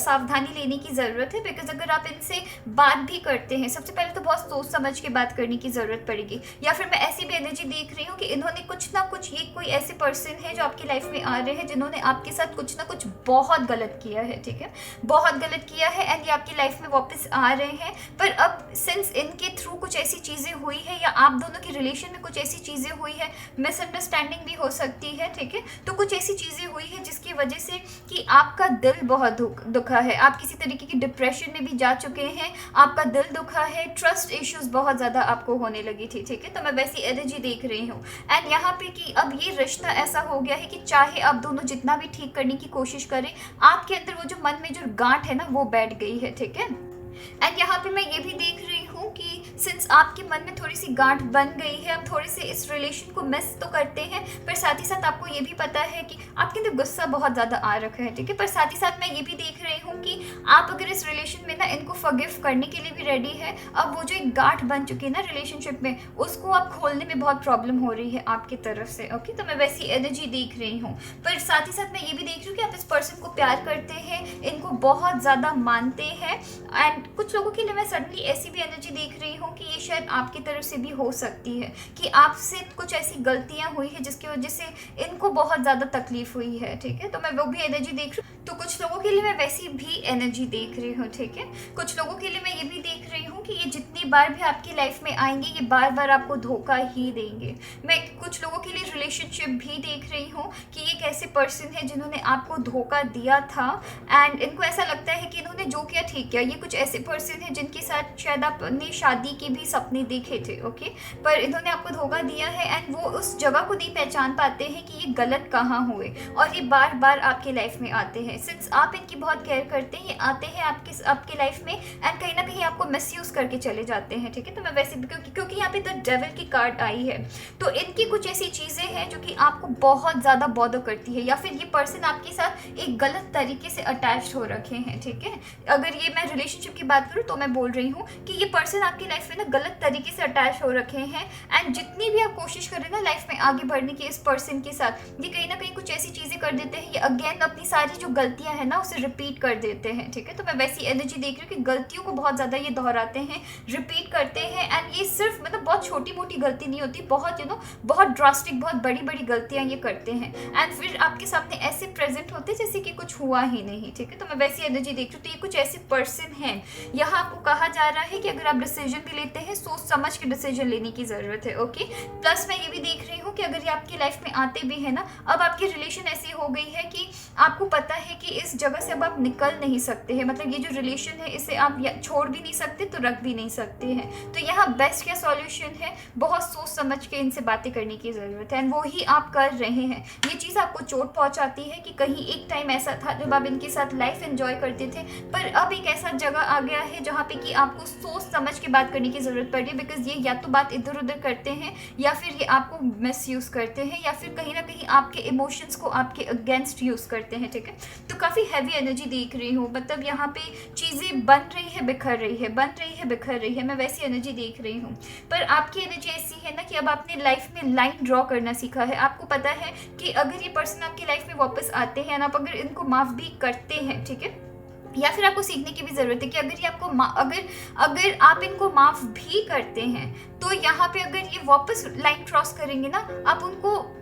सावधानी लेने की ज़रूरत है, बिकॉज अगर आप इनसे बात भी करते हैं, सबसे पहले तो बहुत सोच समझ के बात करने की ज़रूरत पड़ेगी। या फिर मैं ऐसी भी एनर्जी देख रही हूँ कि इन्होंने कुछ ना कुछ, ये कोई ऐसे पर्सन है जो आपकी लाइफ में आ रहे हैं जिन्होंने आपके साथ कुछ ना कुछ बहुत गलत किया है, ठीक है, बहुत गलत किया है एंड ये आपकी लाइफ में वापस आ रहे हैं। पर अब सिंस इनके थ्रू कुछ ऐसी चीज़ें हुई है या आप दोनों की रिलेशन में कुछ ऐसी चीज़ें हुई है, मिसअंडरस्टैंडिंग भी हो सकती है, ठीक है, तो कुछ ऐसी चीज़ें हुई है जिसकी वजह से कि आपका दिल बहुत दुखा है, आप किसी तरीके की डिप्रेशन में भी जा चुके हैं, आपका दिल दुखा है, ट्रस्ट इश्यूज बहुत ज़्यादा आपको होने लगी थी, ठीक है। तो मैं वैसी एनर्जी देख रही हूँ एंड यहाँ पे कि अब ये रिश्ता ऐसा हो गया है कि चाहे आप दोनों जितना भी ठीक करने की कोशिश करें, आपके अंदर वो जो मन में जो गांठ है ना, वो बैठ गई है, ठीक है। एंड यहाँ पे मैं ये भी देख रही हूँ कि सिंस आपके मन में थोड़ी सी गांठ बन गई है, आप थोड़े से इस रिलेशन को मिस तो करते हैं, पर साथ ही साथ आपको ये भी पता है कि आपके अंदर गुस्सा बहुत ज़्यादा आ रखा है, ठीक है। पर साथ ही साथ मैं ये भी देख रही हूँ कि आप अगर इस रिलेशन में ना इनको फॉरगिव करने के लिए भी रेडी है, अब वो जो एक गांठ बन चुकी है ना रिलेशनशिप में, उसको आप खोलने में बहुत प्रॉब्लम हो रही है आपकी तरफ से, ओके। तो मैं वैसी एनर्जी देख रही हूँ। पर साथ ही साथ मैं ये भी देख रही हूँ कि आप इस पर्सन को प्यार करते हैं, इनको बहुत ज़्यादा मानते हैं एंड कुछ लोगों के लिए मैं सडनली ऐसी भी एनर्जी देख रही हूँ कि ये शायद आपकी तरफ से भी हो सकती है कि आपसे कुछ ऐसी गलतियाँ हुई है जिसकी वजह से इनको बहुत ज़्यादा तकलीफ हुई है, ठीक है। तो मैं वो भी एनर्जी देख रही हूँ। तो कुछ लोगों के लिए मैं वैसी भी एनर्जी देख रही हूँ, ठीक है। कुछ लोगों के लिए मैं ये भी देख रही हूँ कि ये जितनी बार भी आपकी लाइफ में आएंगे, ये बार बार आपको धोखा ही देंगे। मैं कुछ लोगों के लिए रिलेशनशिप भी देख रही हूँ कि ये एक ऐसे पर्सन है जिन्होंने आपको धोखा दिया था एंड इनको ऐसा लगता है कि इन्होंने जो किया ठीक किया। ये कुछ ऐसे पर्सन है जिनके साथ शायद आपने शादी के भी सपने देखे थे, ओके, पर इन्होंने आपको धोखा दिया है एंड वो उस जगह को नहीं पहचान पाते हैं कि ये गलत कहाँ हुए, और ये बार बार आपके लाइफ में आते हैं। सिंस आप इनकी बहुत केयर करते हैं, ये आते हैं आपके लाइफ में एंड कहीं ना कहीं आपको मिसयूज करके चले जाते हैं, ठीक है। तो मैं वैसे क्योंकि यहाँ पे द डेविल की कार्ड आई है, तो इनकी कुछ ऐसी चीज़ें हैं जो कि आपको बहुत ज़्यादा बॉदर करती है, या फिर ये पर्सन आपके साथ एक गलत तरीके से अटैच हो रखे हैं, ठीक है। अगर ये मैं रिलेशनशिप की बात करूँ तो मैं बोल रही हूँ कि ये पर्सन आपकी लाइफ में ना गलत तरीके से अटैच हो रखे हैं एंड जितनी भी आप कोशिश करें ना लाइफ में आगे बढ़ने की इस पर्सन के साथ, ये कहीं ना कहीं कुछ ऐसी चीज़ें कर देते हैं, ये अगेन अपनी सारी जो गलतियां हैं ना उसे रिपीट कर देते हैं, ठीक है। तो मैं वैसी एनर्जी देख रही हूँ कि गलतियों को बहुत ज़्यादा ये दोहराते हैं, रिपीट करते हैं एंड ये सिर्फ मतलब बहुत छोटी मोटी गलती नहीं होती, बहुत बहुत ड्रास्टिक, बहुत बड़ी बड़ी गलतियाँ ये करते हैं एंड फिर आपके सामने ऐसे प्रेजेंट होते हैं जैसे कि कुछ हुआ ही नहीं, ठीक है। तो मैं वैसी एनर्जी देख रही हूँ। तो ये कुछ ऐसे पर्सन हैं, यहाँ आपको कहा जा रहा है कि अगर आप डिसीजन भी लेते हैं, सोच समझ के डिसीजन लेने की ज़रूरत है, ओके। प्लस मैं ये भी देख रही हूँ कि अगर ये आपकी लाइफ में आते भी है ना, अब आपकी रिलेशन ऐसी हो गई है कि आपको पता है कि इस जगह से अब आप निकल नहीं सकते हैं, मतलब ये जो रिलेशन है इसे आप छोड़ भी नहीं सकते तो रख भी नहीं सकते हैं। तो यहाँ बेस्ट क्या सॉल्यूशन है, बहुत सोच समझ के इनसे बातें करने की ज़रूरत है एंड वो ही आप कर रहे हैं। ये चीज़ आपको चोट पहुँचाती है कि कहीं एक टाइम ऐसा था जब आप इनके साथ लाइफ एंजॉय करते थे, पर अब एक ऐसा जगह आ गया है जहाँ पे कि आपको सोच समझ के बात करने की ज़रूरत पड़ रही है, बिकॉज ये या तो बात इधर उधर करते हैं या फिर ये आपको मिसयूज़ करते हैं या फिर कहीं ना कहीं आपके इमोशंस को आपके अगेंस्ट यूज़ करते हैं, ठीक है। तो काफ़ी हैवी एनर्जी देख रही हूँ, मतलब यहाँ पे चीज़ें बन रही है बिखर रही है, बन रही है बिखर रही है, मैं वैसी एनर्जी देख रही हूँ। पर आपकी एनर्जी ऐसी है ना कि अब आपने लाइफ में लाइन ड्रॉ करना सीखा है। आपको पता है कि अगर ये पर्सन आपकी लाइफ में वापस आते हैं और आप अगर इनको माफ़ भी करते हैं, ठीक है, या फिर आपको सीखने की भी ज़रूरत है कि अगर ये आपको अगर आप इनको माफ़ भी करते हैं तो यहाँ पे अगर ये वापस लाइन क्रॉस करेंगे ना,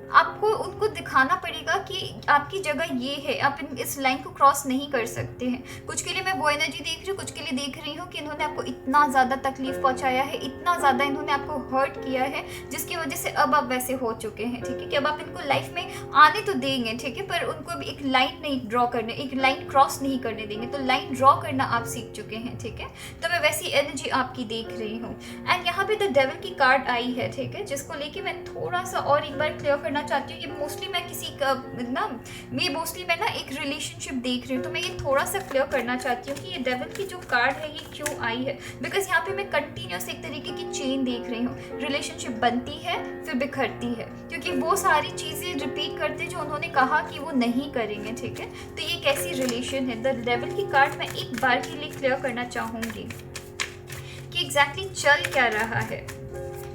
आपको उनको दिखाना पड़ेगा कि आपकी जगह ये है, आप इस लाइन को क्रॉस नहीं कर सकते हैं। कुछ के लिए मैं वो एनर्जी देख रही हूँ, कुछ के लिए देख रही हूँ कि इन्होंने आपको इतना ज़्यादा तकलीफ पहुँचाया है, इतना ज़्यादा इन्होंने आपको हर्ट किया है, जिसकी वजह से अब आप वैसे हो चुके हैं, ठीक है, कि अब आप इनको लाइफ में आने तो देंगे, ठीक है, पर उनको अब एक लाइन नहीं ड्रॉ करने, एक लाइन क्रॉस नहीं करने देंगे। तो लाइन ड्रॉ करना आप सीख चुके हैं, ठीक है। तो मैं वैसी एनर्जी आपकी देख रही हूँ। एंड यहाँ पे द डेविल की कार्ड आई है, ठीक है, जिसको लेके मैं थोड़ा सा और एक बार क्लियर करना चाहती हूँ। ये मोस्टली मैं किसी का मैं ना एक रिलेशनशिप देख रही हूँ, तो मैं ये थोड़ा सा क्लियर करना चाहती हूँ कि ये डेविल की जो कार्ड है ये क्यों आई है। बिकॉज यहाँ पे मैं कंटिन्यूस एक तरीके की चेन देख रही हूँ। रिलेशनशिप बनती है फिर बिखरती है, क्योंकि वो सारी चीज़ें रिपीट करते जो उन्होंने कहा कि वो नहीं करेंगे, ठीक है। तो ये कैसी रिलेशन है, द डेविल की कार्ड मैं एक बार के लिए क्लियर करना चाहूँगी कि एग्जैक्टली चल क्या रहा है।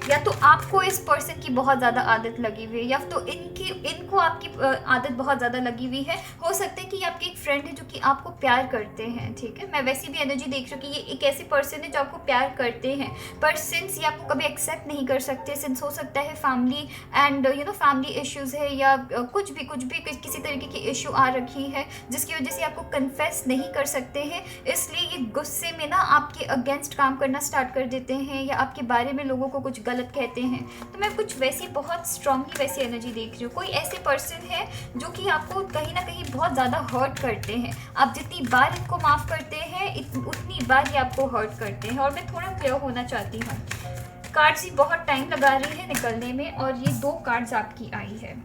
या तो आपको इस पर्सन की बहुत ज़्यादा आदत लगी हुई है, या तो इनको आपकी आदत बहुत ज़्यादा लगी हुई है। हो सकता है कि ये आपके एक फ्रेंड है जो कि आपको प्यार करते हैं, ठीक है। मैं वैसी भी एनर्जी देख रही हूँ कि ये एक ऐसे पर्सन है जो आपको प्यार करते हैं, पर सिंस ये आपको कभी एक्सेप्ट नहीं कर सकते, सिंस हो सकता है फैमिली एंड फैमिली इश्यूज़ है, या कुछ भी किसी तरीके की इशू आ रखी है जिसकी वजह से आपको कन्फेस नहीं कर सकते हैं, इसलिए ये गुस्से में ना आपके अगेंस्ट काम करना स्टार्ट कर देते हैं, या आपके बारे में लोगों को कुछ गलत कहते हैं। तो मैं कुछ वैसी बहुत स्ट्रांगली वैसी एनर्जी देख रही हूँ। कोई ऐसे पर्सन है जो कि आपको कहीं ना कहीं बहुत ज़्यादा हर्ट करते हैं। आप जितनी बार इनको माफ़ करते हैं उतनी बार ये आपको हर्ट करते हैं। और मैं थोड़ा क्लियर होना चाहती हूँ, कार्ड्स ही बहुत टाइम लगा रही है निकलने में, और ये 2 कार्ड्स आपकी आई है।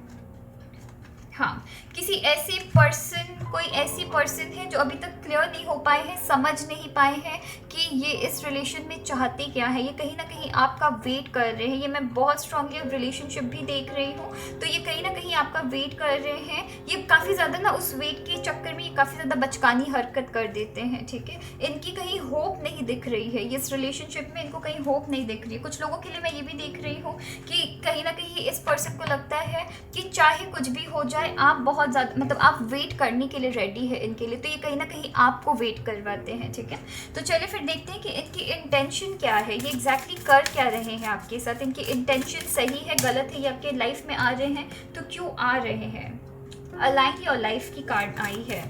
हाँ, किसी ऐसे पर्सन, कोई ऐसी पर्सन है जो अभी तक क्लियर नहीं हो पाए हैं, समझ नहीं पाए हैं कि ये इस रिलेशन में चाहते क्या है। ये कहीं ना कहीं आपका वेट कर रहे हैं। ये मैं बहुत स्ट्रांगली रिलेशनशिप भी देख रही हूँ, तो ये कहीं ना कहीं आपका वेट कर रहे हैं। ये काफ़ी ज़्यादा ना उस वेट के चक्कर में ये काफ़ी ज़्यादा बचकानी हरकत कर देते हैं, ठीक है। इनकी कहीं होप नहीं दिख रही है, इस रिलेशनशिप में इनको कहीं होप नहीं दिख रही है। कुछ लोगों के लिए मैं ये भी देख रही हूँ कि कहीं ना कहीं इस पर्सन को लगता है कि चाहे कुछ भी हो जाए, आप बहुत ज़्यादा आप वेट करने के लिए रेडी है इनके लिए, तो ये कहीं ना कहीं आपको वेट करवाते हैं, ठीक है। तो चलिए फिर देखते हैं कि इनकी इंटेंशन क्या है, ये एग्जैक्टली कर क्या रहे हैं आपके साथ। इनकी इंटेंशन सही है, गलत है, ये आपके लाइफ में आ रहे हैं तो क्यों आ रहे हैं। अलाइन योर लाइफ की कार्ड आई है।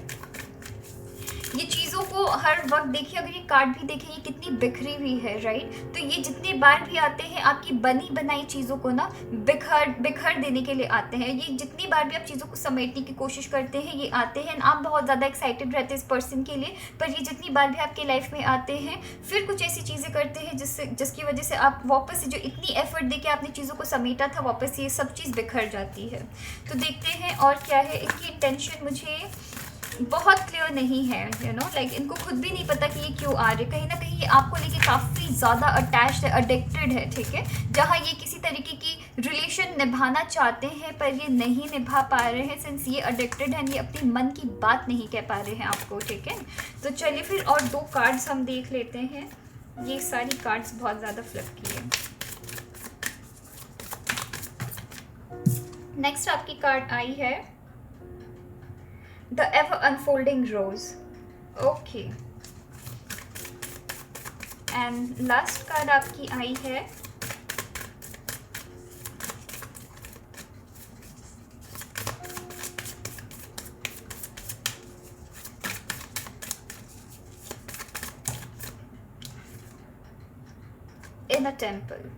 ये चीज़ों को हर वक्त देखिए, अगर ये कार्ड भी देखें ये कितनी बिखरी हुई है, राइट। तो ये जितने बार भी आते हैं आपकी बनी बनाई चीज़ों को ना बिखर देने के लिए आते हैं। ये जितनी बार भी आप चीज़ों को समेटने की कोशिश करते हैं ये आते हैं। आप बहुत ज़्यादा एक्साइटेड रहते हैं इस पर्सन के लिए, पर ये जितनी बार भी आपके लाइफ में आते हैं फिर कुछ ऐसी चीज़ें करते हैं जिसकी वजह से आप वापस से जो इतनी एफर्ट दे के आपने चीज़ों को समेटा था, वापस ये सब चीज़ बिखर जाती है। तो देखते हैं और क्या है। इनकी इंटेंशन मुझे बहुत क्लियर नहीं है, लाइक इनको खुद भी नहीं पता कि ये क्यों आ रहे। कहीं ना कहीं ये आपको लेके काफ़ी ज़्यादा अटैच्ड है, अडिक्टेड है, ठीक है। जहाँ ये किसी तरीके की रिलेशन निभाना चाहते हैं पर ये नहीं निभा पा रहे हैं, सिंस ये अडिक्टेड हैं, ये अपनी मन की बात नहीं कह पा रहे हैं आपको, ठीक है। तो चलिए फिर और 2 कार्ड्स हम देख लेते हैं। ये सारी कार्ड्स बहुत ज़्यादा फ्लिप की है। नेक्स्ट आपकी कार्ड आई है the ever unfolding rose, okay. And last card आपकी आई है इन अ टेम्पल।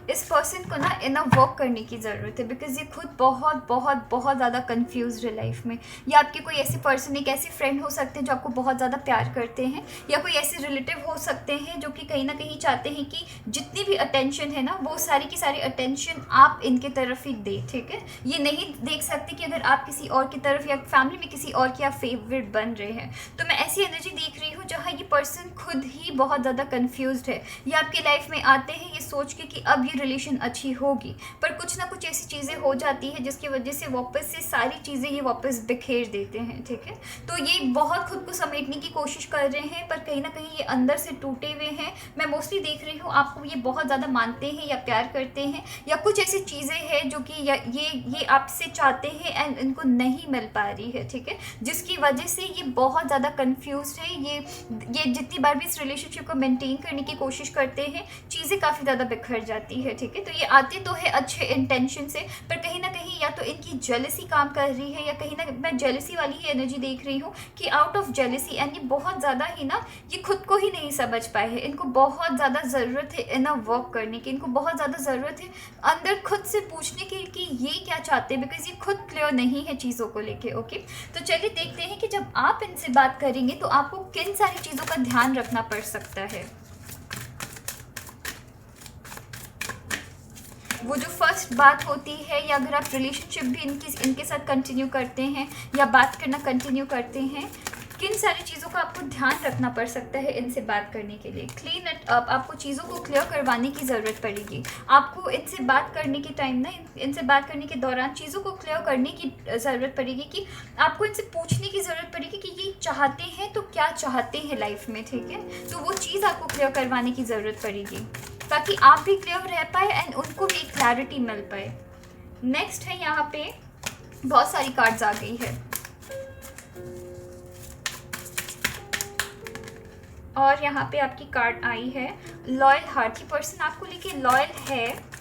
इस पर्सन को ना इनर वर्क करने की ज़रूरत है, बिकॉज ये खुद बहुत बहुत बहुत ज़्यादा कंफ्यूज है लाइफ में। या आपके कोई ऐसे पर्सन, एक ऐसे फ्रेंड हो सकते हैं जो आपको बहुत ज़्यादा प्यार करते हैं, या कोई ऐसे रिलेटिव हो सकते हैं जो कि कहीं ना कहीं चाहते हैं कि जितनी भी अटेंशन है ना वो सारी की सारी अटेंशन आप इनके तरफ ही दें, ठीक है। ये नहीं देख सकते कि अगर आप किसी और की तरफ या फैमिली में किसी और के आप फेवरेट बन रहे हैं। तो मैं ऐसी एनर्जी देख रही हूँ जहाँ ये पर्सन खुद ही बहुत ज़्यादा कन्फ्यूज है। ये आपकी लाइफ में आते हैं ये सोच के कि अब ये रिलेशन अच्छी होगी, पर कुछ ना कुछ ऐसी चीज़ें हो जाती है जिसकी वजह से वापस से सारी चीज़ें ये वापस बिखेर देते हैं, ठीक है। तो ये बहुत खुद को समेटने की कोशिश कर रहे हैं, पर कहीं ना कहीं ये अंदर से टूटे हुए हैं। मैं मोस्टली देख रही हूँ आपको ये बहुत ज़्यादा मानते हैं या प्यार करते हैं, या कुछ ऐसी चीज़ें हैं जो कि ये आपसे चाहते हैं एंड इनको नहीं मिल पा रही है, ठीक है, जिसकी वजह से ये बहुत ज़्यादा कंफ्यूज है। ये जितनी बार भी इस रिलेशनशिप को मेंटेन करने की कोशिश करते हैं, चीज़ें काफ़ी ज़्यादा बिखर जाती है, ठीक है। तो ये आते तो है अच्छे इंटेंशन से, पर कहीं ना कहीं या तो इनकी जेलसी काम कर रही है, या कहीं ना मैं जेलसी वाली ही एनर्जी देख रही हूँ कि आउट ऑफ जेलसी, एंड ये बहुत ज़्यादा ही ना ये खुद को ही नहीं समझ पाए हैं। इनको बहुत ज़्यादा ज़रूरत है इनर वर्क करने की, इनको बहुत ज़्यादा ज़रूरत है अंदर खुद से पूछने की कि ये क्या चाहते हैं, बिकॉज ये खुद क्लियर नहीं है चीज़ों को लेके। ओके, तो चलिए देखते हैं कि जब आप इनसे बात करेंगे तो आपको किन सारी चीज़ों का ध्यान रखना पड़ सकता है। वो जो फर्स्ट बात होती है, या अगर आप रिलेशनशिप भी इनके साथ कंटिन्यू करते हैं या बात करना कंटिन्यू करते हैं, किन सारी चीज़ों का आपको ध्यान रखना पड़ सकता है इनसे बात करने के लिए। क्लीन इट अप, आपको चीज़ों को क्लियर करवाने की ज़रूरत पड़ेगी। आपको इनसे बात करने के टाइम ना, इनसे बात करने के दौरान चीज़ों को क्लियर करने की ज़रूरत पड़ेगी, कि आपको इनसे पूछने की ज़रूरत पड़ेगी कि ये चाहते हैं तो क्या चाहते हैं लाइफ में, ठीक है। तो वो चीज़ आपको क्लियर करवाने की ज़रूरत पड़ेगी, ताकि आप भी क्लियर रह पाए एंड उनको भी क्लैरिटी मिल पाए। नेक्स्ट है, यहाँ पे बहुत सारी कार्ड्स आ गई है, और यहाँ पे आपकी कार्ड आई है लॉयल हार्ट। ये पर्सन आपको लेके लॉयल है,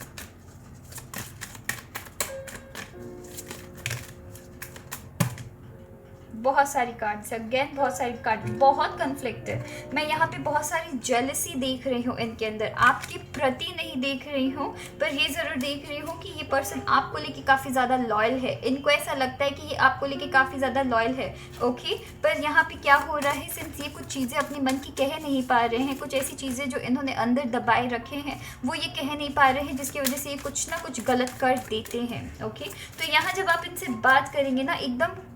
बहुत सारी कार्ड्स है, अगेन बहुत सारी कार्ड, बहुत कन्फ्लिक्ट है। मैं यहाँ पे बहुत सारी जेलसी देख रही हूँ इनके अंदर, आपके प्रति नहीं देख रही हूँ, पर ये ज़रूर देख रही हूँ कि ये पर्सन आपको लेके काफ़ी ज़्यादा लॉयल है। इनको ऐसा लगता है कि ये आपको लेके काफ़ी ज़्यादा लॉयल है, ओके। पर यहाँ पे क्या हो रहा है, सिंस ये कुछ चीज़ें अपने मन की कह नहीं पा रहे हैं, कुछ ऐसी चीज़ें जो इन्होंने अंदर दबाए रखे हैं वो ये कह नहीं पा रहे हैं, जिसकी वजह से ये कुछ ना कुछ गलत कर देते हैं, ओके। तो यहाँ जब आप इनसे बात करेंगे ना,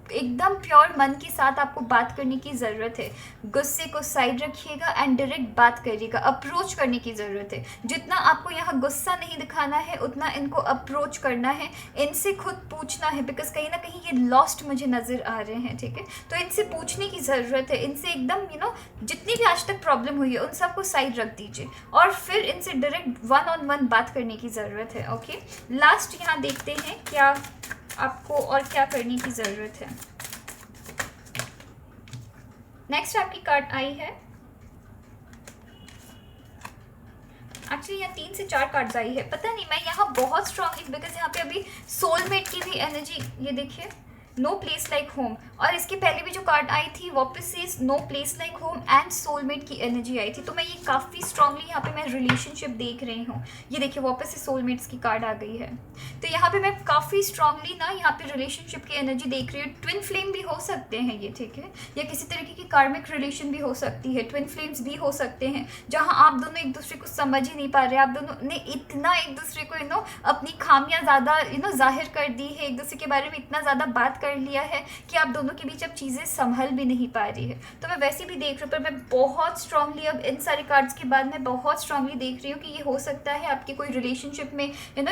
एकदम प्योर मन के साथ आपको बात करने की ज़रूरत है। गुस्से को साइड रखिएगा एंड डायरेक्ट बात करिएगा, अप्रोच करने की ज़रूरत है। जितना आपको यहाँ गुस्सा नहीं दिखाना है, उतना इनको अप्रोच करना है, इनसे खुद पूछना है, बिकॉज कहीं ना कहीं ये लॉस्ट मुझे नज़र आ रहे हैं, ठीक है। तो इनसे पूछने की ज़रूरत है, इनसे एकदम जितनी भी आज तक प्रॉब्लम हुई है उन सबको साइड रख दीजिए, और फिर इनसे डायरेक्ट 1-on-1 बात करने की ज़रूरत है, ओके। लास्ट यहाँ देखते हैं क्या आपको और क्या करने की ज़रूरत है। नेक्स्ट आपकी कार्ड आई है, एक्चुअली यहाँ 3 से 4 कार्ड्स आई है, पता नहीं, मैं यहाँ बहुत स्ट्रांगली, बिकॉज यहाँ पे अभी सोलमेट की भी एनर्जी, ये देखिए, नो प्लेस लाइक होम, और इसके पहले भी जो कार्ड आई थी वापस से no place like home and soulmate की एनर्जी आई थी। तो मैं ये काफ़ी स्ट्रांगली यहाँ पे मैं रिलेशनशिप देख रही हूँ। ये देखिए वापस से सोलमेट्स की कार्ड आ गई है, तो यहाँ पे मैं काफ़ी स्ट्रांगली ना यहाँ पे रिलेशनशिप की एनर्जी देख रही हूँ। ट्विन फ्लेम भी हो सकते हैं ये, ठीक है, या किसी तरीके की कार्मिक रिलेशन भी हो सकती है, ट्विन फ्लेम्स भी हो सकते हैं, जहाँ आप दोनों एक दूसरे को समझ ही नहीं पा रहे, आप दोनों ने इतना एक दूसरे को अपनी खामियां ज़्यादा जाहिर कर दी है, एक दूसरे के बारे में इतना ज़्यादा बात कर लिया है कि आप दोनों के बीच अब चीज़ें संभल भी नहीं पा रही है। तो मैं वैसे भी देख रही हूँ, पर मैं बहुत स्ट्रांगली अब इन सारे कार्ड्स के बाद मैं बहुत स्ट्रांगली देख रही हूँ कि ये हो सकता है आपके कोई रिलेशनशिप में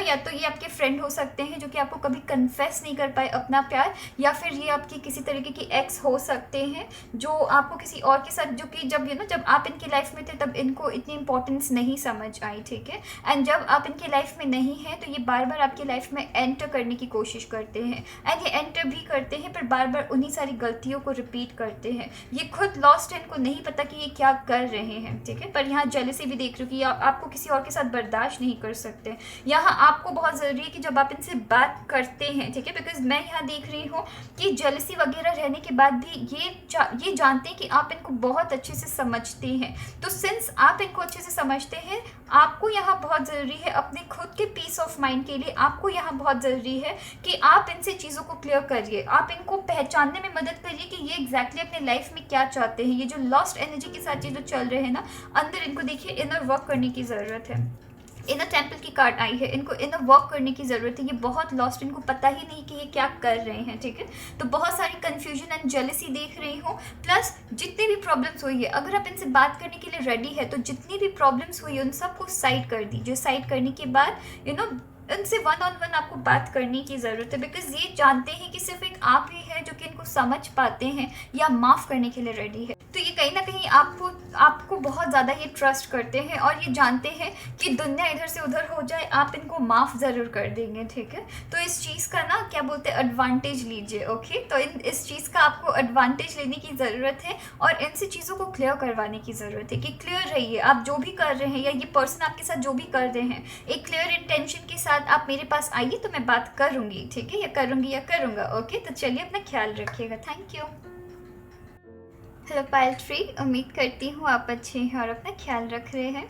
या तो ये आपके फ्रेंड हो सकते हैं जो कि आपको कभी कन्फेस नहीं कर पाए अपना प्यार, या फिर ये आपकी किसी तरीके की एक्स हो सकते हैं जो आपको किसी और के साथ, जो कि जब आप इनकी लाइफ में थे तब इनको इतनी इंपॉर्टेंस नहीं समझ आई, ठीक है। एंड जब आप इनकी लाइफ में नहीं हैं तो ये बार बार आपकी लाइफ में एंटर करने की कोशिश करते हैं, एंड ये एंटर भी करते हैं पर बार बार उन्हीं सारी गलतियों को रिपीट करते हैं। ये खुद लॉस्ट है, इनको नहीं पता कि ये क्या कर रहे हैं, ठीक है। पर यहाँ जेलसी भी देख रही हूँ कि आपको किसी और के साथ बर्दाश्त नहीं कर सकते। यहाँ आपको बहुत ज़रूरी है कि जब आप इनसे बात करते हैं, ठीक है, बिकॉज मैं यहाँ देख रही हूँ कि जेलसी वगैरह रहने के बाद भी ये जानते हैं कि आप इनको बहुत अच्छे से समझते हैं। तो सिंस आप इनको अच्छे से समझते हैं, आपको यहाँ बहुत ज़रूरी है अपने खुद के पीस ऑफ माइंड के लिए, आपको यहाँ बहुत ज़रूरी है कि आप इनसे चीज़ों को क्लियर करिए, आप इनको पहचानने में मदद करिए कि ये एग्जैक्टली अपने लाइफ में क्या चाहते हैं। ये जो लॉस्ट एनर्जी के साथ ये जो चल रहे हैं ना, अंदर इनको देखिए इनर वर्क करने की ज़रूरत है। इनर टेम्पल की कार्ड आई है। इनको इनर वर्क करने की ज़रूरत है, ये बहुत लॉस्ट, इनको पता ही नहीं कि ये क्या कर रहे हैं, ठीक है। तो बहुत सारी कन्फ्यूजन एंड जेलसी देख रही हूँ। प्लस जितनी भी प्रॉब्लम्स हुई है, अगर आप इनसे बात करने के लिए रेडी है तो जितनी भी प्रॉब्लम्स हुई है उन सबको साइड कर दीजिए। साइड करने के बाद उनसे वन ऑन वन आपको बात करने की ज़रूरत है, बिकॉज ये जानते हैं कि सिर्फ एक आप ही है जो कि इनको समझ पाते हैं या माफ़ करने के लिए रेडी है। तो ये कहीं ना कहीं आपको बहुत ज़्यादा ये ट्रस्ट करते हैं और ये जानते हैं कि दुनिया इधर से उधर हो जाए, आप इनको माफ़ ज़रूर कर देंगे, ठीक है। तो इस चीज़ का ना क्या बोलते हैं, एडवांटेज लीजिए, ओके। तो इस चीज़ का आपको एडवांटेज लेने की ज़रूरत है और इनसे चीज़ों को क्लियर करवाने की ज़रूरत है कि क्लियर रहिए, आप जो भी कर रहे हैं या ये पर्सन आपके साथ जो भी कर रहे हैं, एक क्लियर इंटेंशन के साथ आप मेरे पास आइए तो मैं बात करूँगी, ठीक है, या करूँगी या करूँगा, ओके। तो चलिए अपना ख्याल रखिएगा। Thank you. Hello Payal tree, उम्मीद करती हूँ आप अच्छे हैं और अपना ख्याल रख रहे हैं।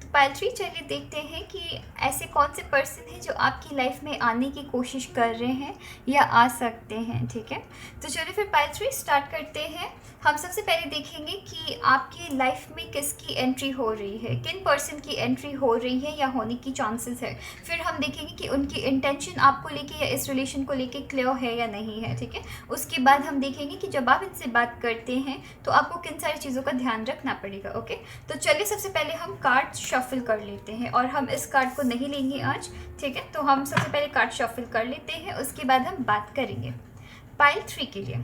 तो पायल ट्री, चलिए देखते हैं कि ऐसे कौन से पर्सन हैं जो आपकी लाइफ में आने की कोशिश कर रहे हैं या आ सकते हैं, ठीक है। तो चलिए फिर पायल ट्री स्टार्ट करते हैं। हम सबसे पहले देखेंगे कि आपकी लाइफ में किसकी एंट्री हो रही है, किन पर्सन की एंट्री हो रही है या होने की चांसेस है। फिर हम देखेंगे कि उनकी इंटेंशन आपको लेके या इस रिलेशन को लेके क्लियर है या नहीं है, ठीक है। उसके बाद हम देखेंगे कि जब आप इनसे बात करते हैं तो आपको किन सारी चीज़ों का ध्यान रखना पड़ेगा, ओके। तो चलिए सबसे पहले हम कार्ड शफल कर लेते हैं और हम इस कार्ड को नहीं लेंगे आज, ठीक है। तो हम सबसे पहले कार्ड शफल कर लेते हैं, उसके बाद हम बात करेंगे पाइल 3 के लिए।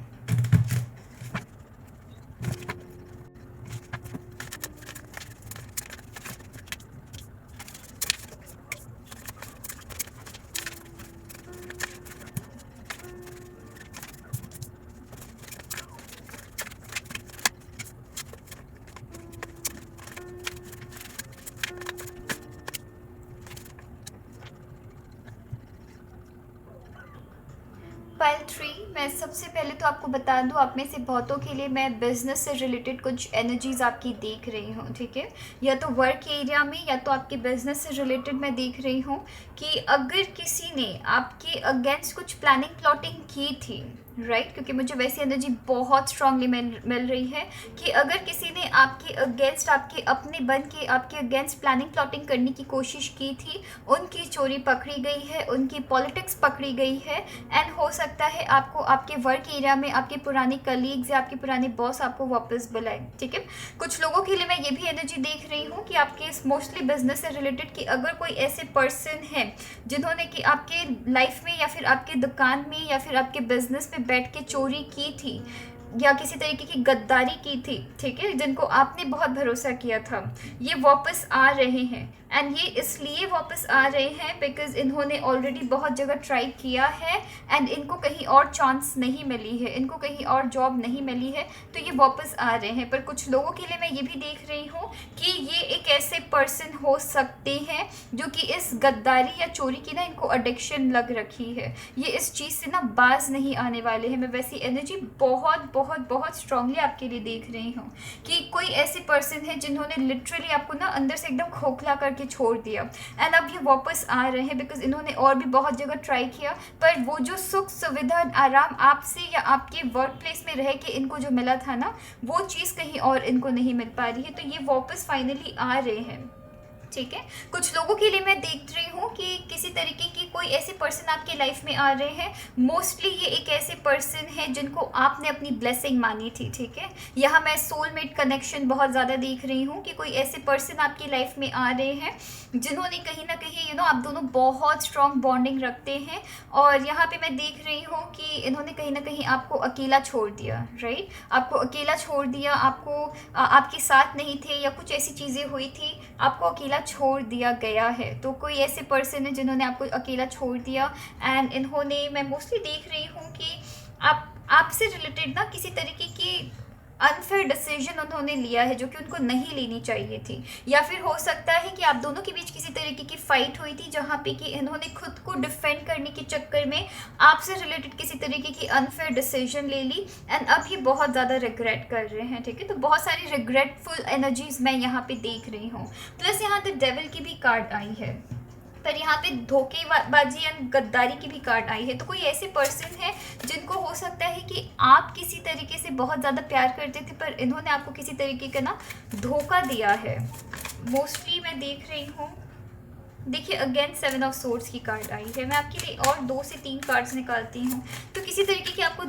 पाइल 3, मैं सबसे पहले तो आपको बता दूं, आप में से बहुतों के लिए मैं बिज़नेस से रिलेटेड कुछ एनर्जीज़ आपकी देख रही हूं, ठीक है। या तो वर्क एरिया में या तो आपके बिज़नेस से रिलेटेड मैं देख रही हूं कि अगर किसी ने आपके अगेंस्ट कुछ प्लानिंग प्लॉटिंग की थी, राइट, क्योंकि मुझे वैसी एनर्जी बहुत स्ट्रांगली मिल रही है कि अगर किसी ने आपके अगेंस्ट, आपके अपने बन के आपके अगेंस्ट प्लानिंग प्लॉटिंग करने की कोशिश की थी, उनकी चोरी पकड़ी गई है, उनकी पॉलिटिक्स पकड़ी गई है। एंड हो सकता है आपको आपके वर्क एरिया में आपके पुराने कलीग्स या आपके पुराने बॉस आपको वापस बुलाए, ठीक है। कुछ लोगों के लिए मैं ये भी एनर्जी देख रही हूँ कि आपके मोस्टली बिजनेस से रिलेटेड कि अगर कोई ऐसे पर्सन है जिन्होंने कि आपके लाइफ में या फिर आपके दुकान में या फिर आपके बिजनेस में बैठ के चोरी की थी या किसी तरीके की गद्दारी की थी, ठीक है, जिनको आपने बहुत भरोसा किया था, ये वापस आ रहे हैं। एंड ये इसलिए वापस आ रहे हैं बिकॉज इन्होंने ऑलरेडी बहुत जगह ट्राई किया है एंड इनको कहीं और चांस नहीं मिली है, इनको कहीं और जॉब नहीं मिली है, तो ये वापस आ रहे हैं। पर कुछ लोगों के लिए मैं ये भी देख रही हूँ कि ये एक ऐसे पर्सन हो सकते हैं जो कि इस गद्दारी या चोरी की ना इनको एडिक्शन लग रखी है, ये इस चीज़ से ना बाज नहीं आने वाले हैं। मैं वैसी एनर्जी बहुत बहुत बहुत स्ट्रांगली आपके लिए देख रही हूँ कि कोई ऐसे पर्सन है जिन्होंने लिटरली आपको ना अंदर से एकदम खोखला करके छोड़ दिया एंड अब ये वापस आ रहे हैं बिकॉज इन्होंने और भी बहुत जगह ट्राई किया, पर वो जो सुख सुविधा आराम आपसे या आपके वर्क प्लेस में रह के इनको जो मिला था ना, वो चीज़ कहीं और इनको नहीं मिल पा रही है, तो ये वापस फाइनली आ रहे हैं, ठीक है। कुछ लोगों के लिए मैं देख रही हूँ कि किसी तरीके की कोई ऐसे पर्सन आपके लाइफ में आ रहे हैं। मोस्टली ये एक ऐसे पर्सन है जिनको आपने अपनी ब्लेसिंग मानी थी, ठीक है। यहाँ मैं सोलमेट कनेक्शन बहुत ज़्यादा देख रही हूँ कि कोई ऐसे पर्सन आपकी लाइफ में आ रहे हैं जिन्होंने कहीं ना कहीं आप दोनों बहुत स्ट्रॉन्ग बॉन्डिंग रखते हैं। और यहाँ पे मैं देख रही हूँ कि इन्होंने कहीं ना कहीं आपको अकेला छोड़ दिया, राइट, आपको अकेला छोड़ दिया, आपको आपके साथ नहीं थे या कुछ ऐसी चीज़ें हुई थी, आपको अकेला छोड़ दिया गया है। तो कोई ऐसे पर्सन है जिन्होंने आपको अकेला छोड़ दिया एंड इन्होंने, मैं मोस्टली देख रही हूँ कि आपसे रिलेटेड ना किसी तरीके की अनफेयर डिसीजन उन्होंने लिया है जो कि उनको नहीं लेनी चाहिए थी, या फिर हो सकता है कि आप दोनों के बीच किसी तरीके की फाइट हुई थी जहाँ पे कि इन्होंने खुद को डिफेंड करने के चक्कर में आपसे रिलेटेड किसी तरीके की अनफेयर डिसीजन ले ली एंड अब ये बहुत ज़्यादा रिग्रेट कर रहे हैं, ठीक है। तो बहुत सारी रिग्रेटफुल एनर्जीज मैं यहाँ पे देख रही हूँ। प्लस यहाँ पे डेविल की भी कार्ड आई है, पर यहाँ पे धोखेबाजी या गद्दारी की भी कार्ड आई है। तो कोई ऐसे पर्सन है जिनको हो सकता है कि आप किसी तरीके से बहुत ज़्यादा प्यार करते थे पर इन्होंने आपको किसी तरीके का ना धोखा दिया है। मोस्टली मैं देख रही हूँ देखिए अगेन 7 ऑफ सोर्ड्स की कार्ड आई है। मैं आपके लिए और 2 से 3 कार्ड्स निकालती हूँ। तो किसी तरीके की आपको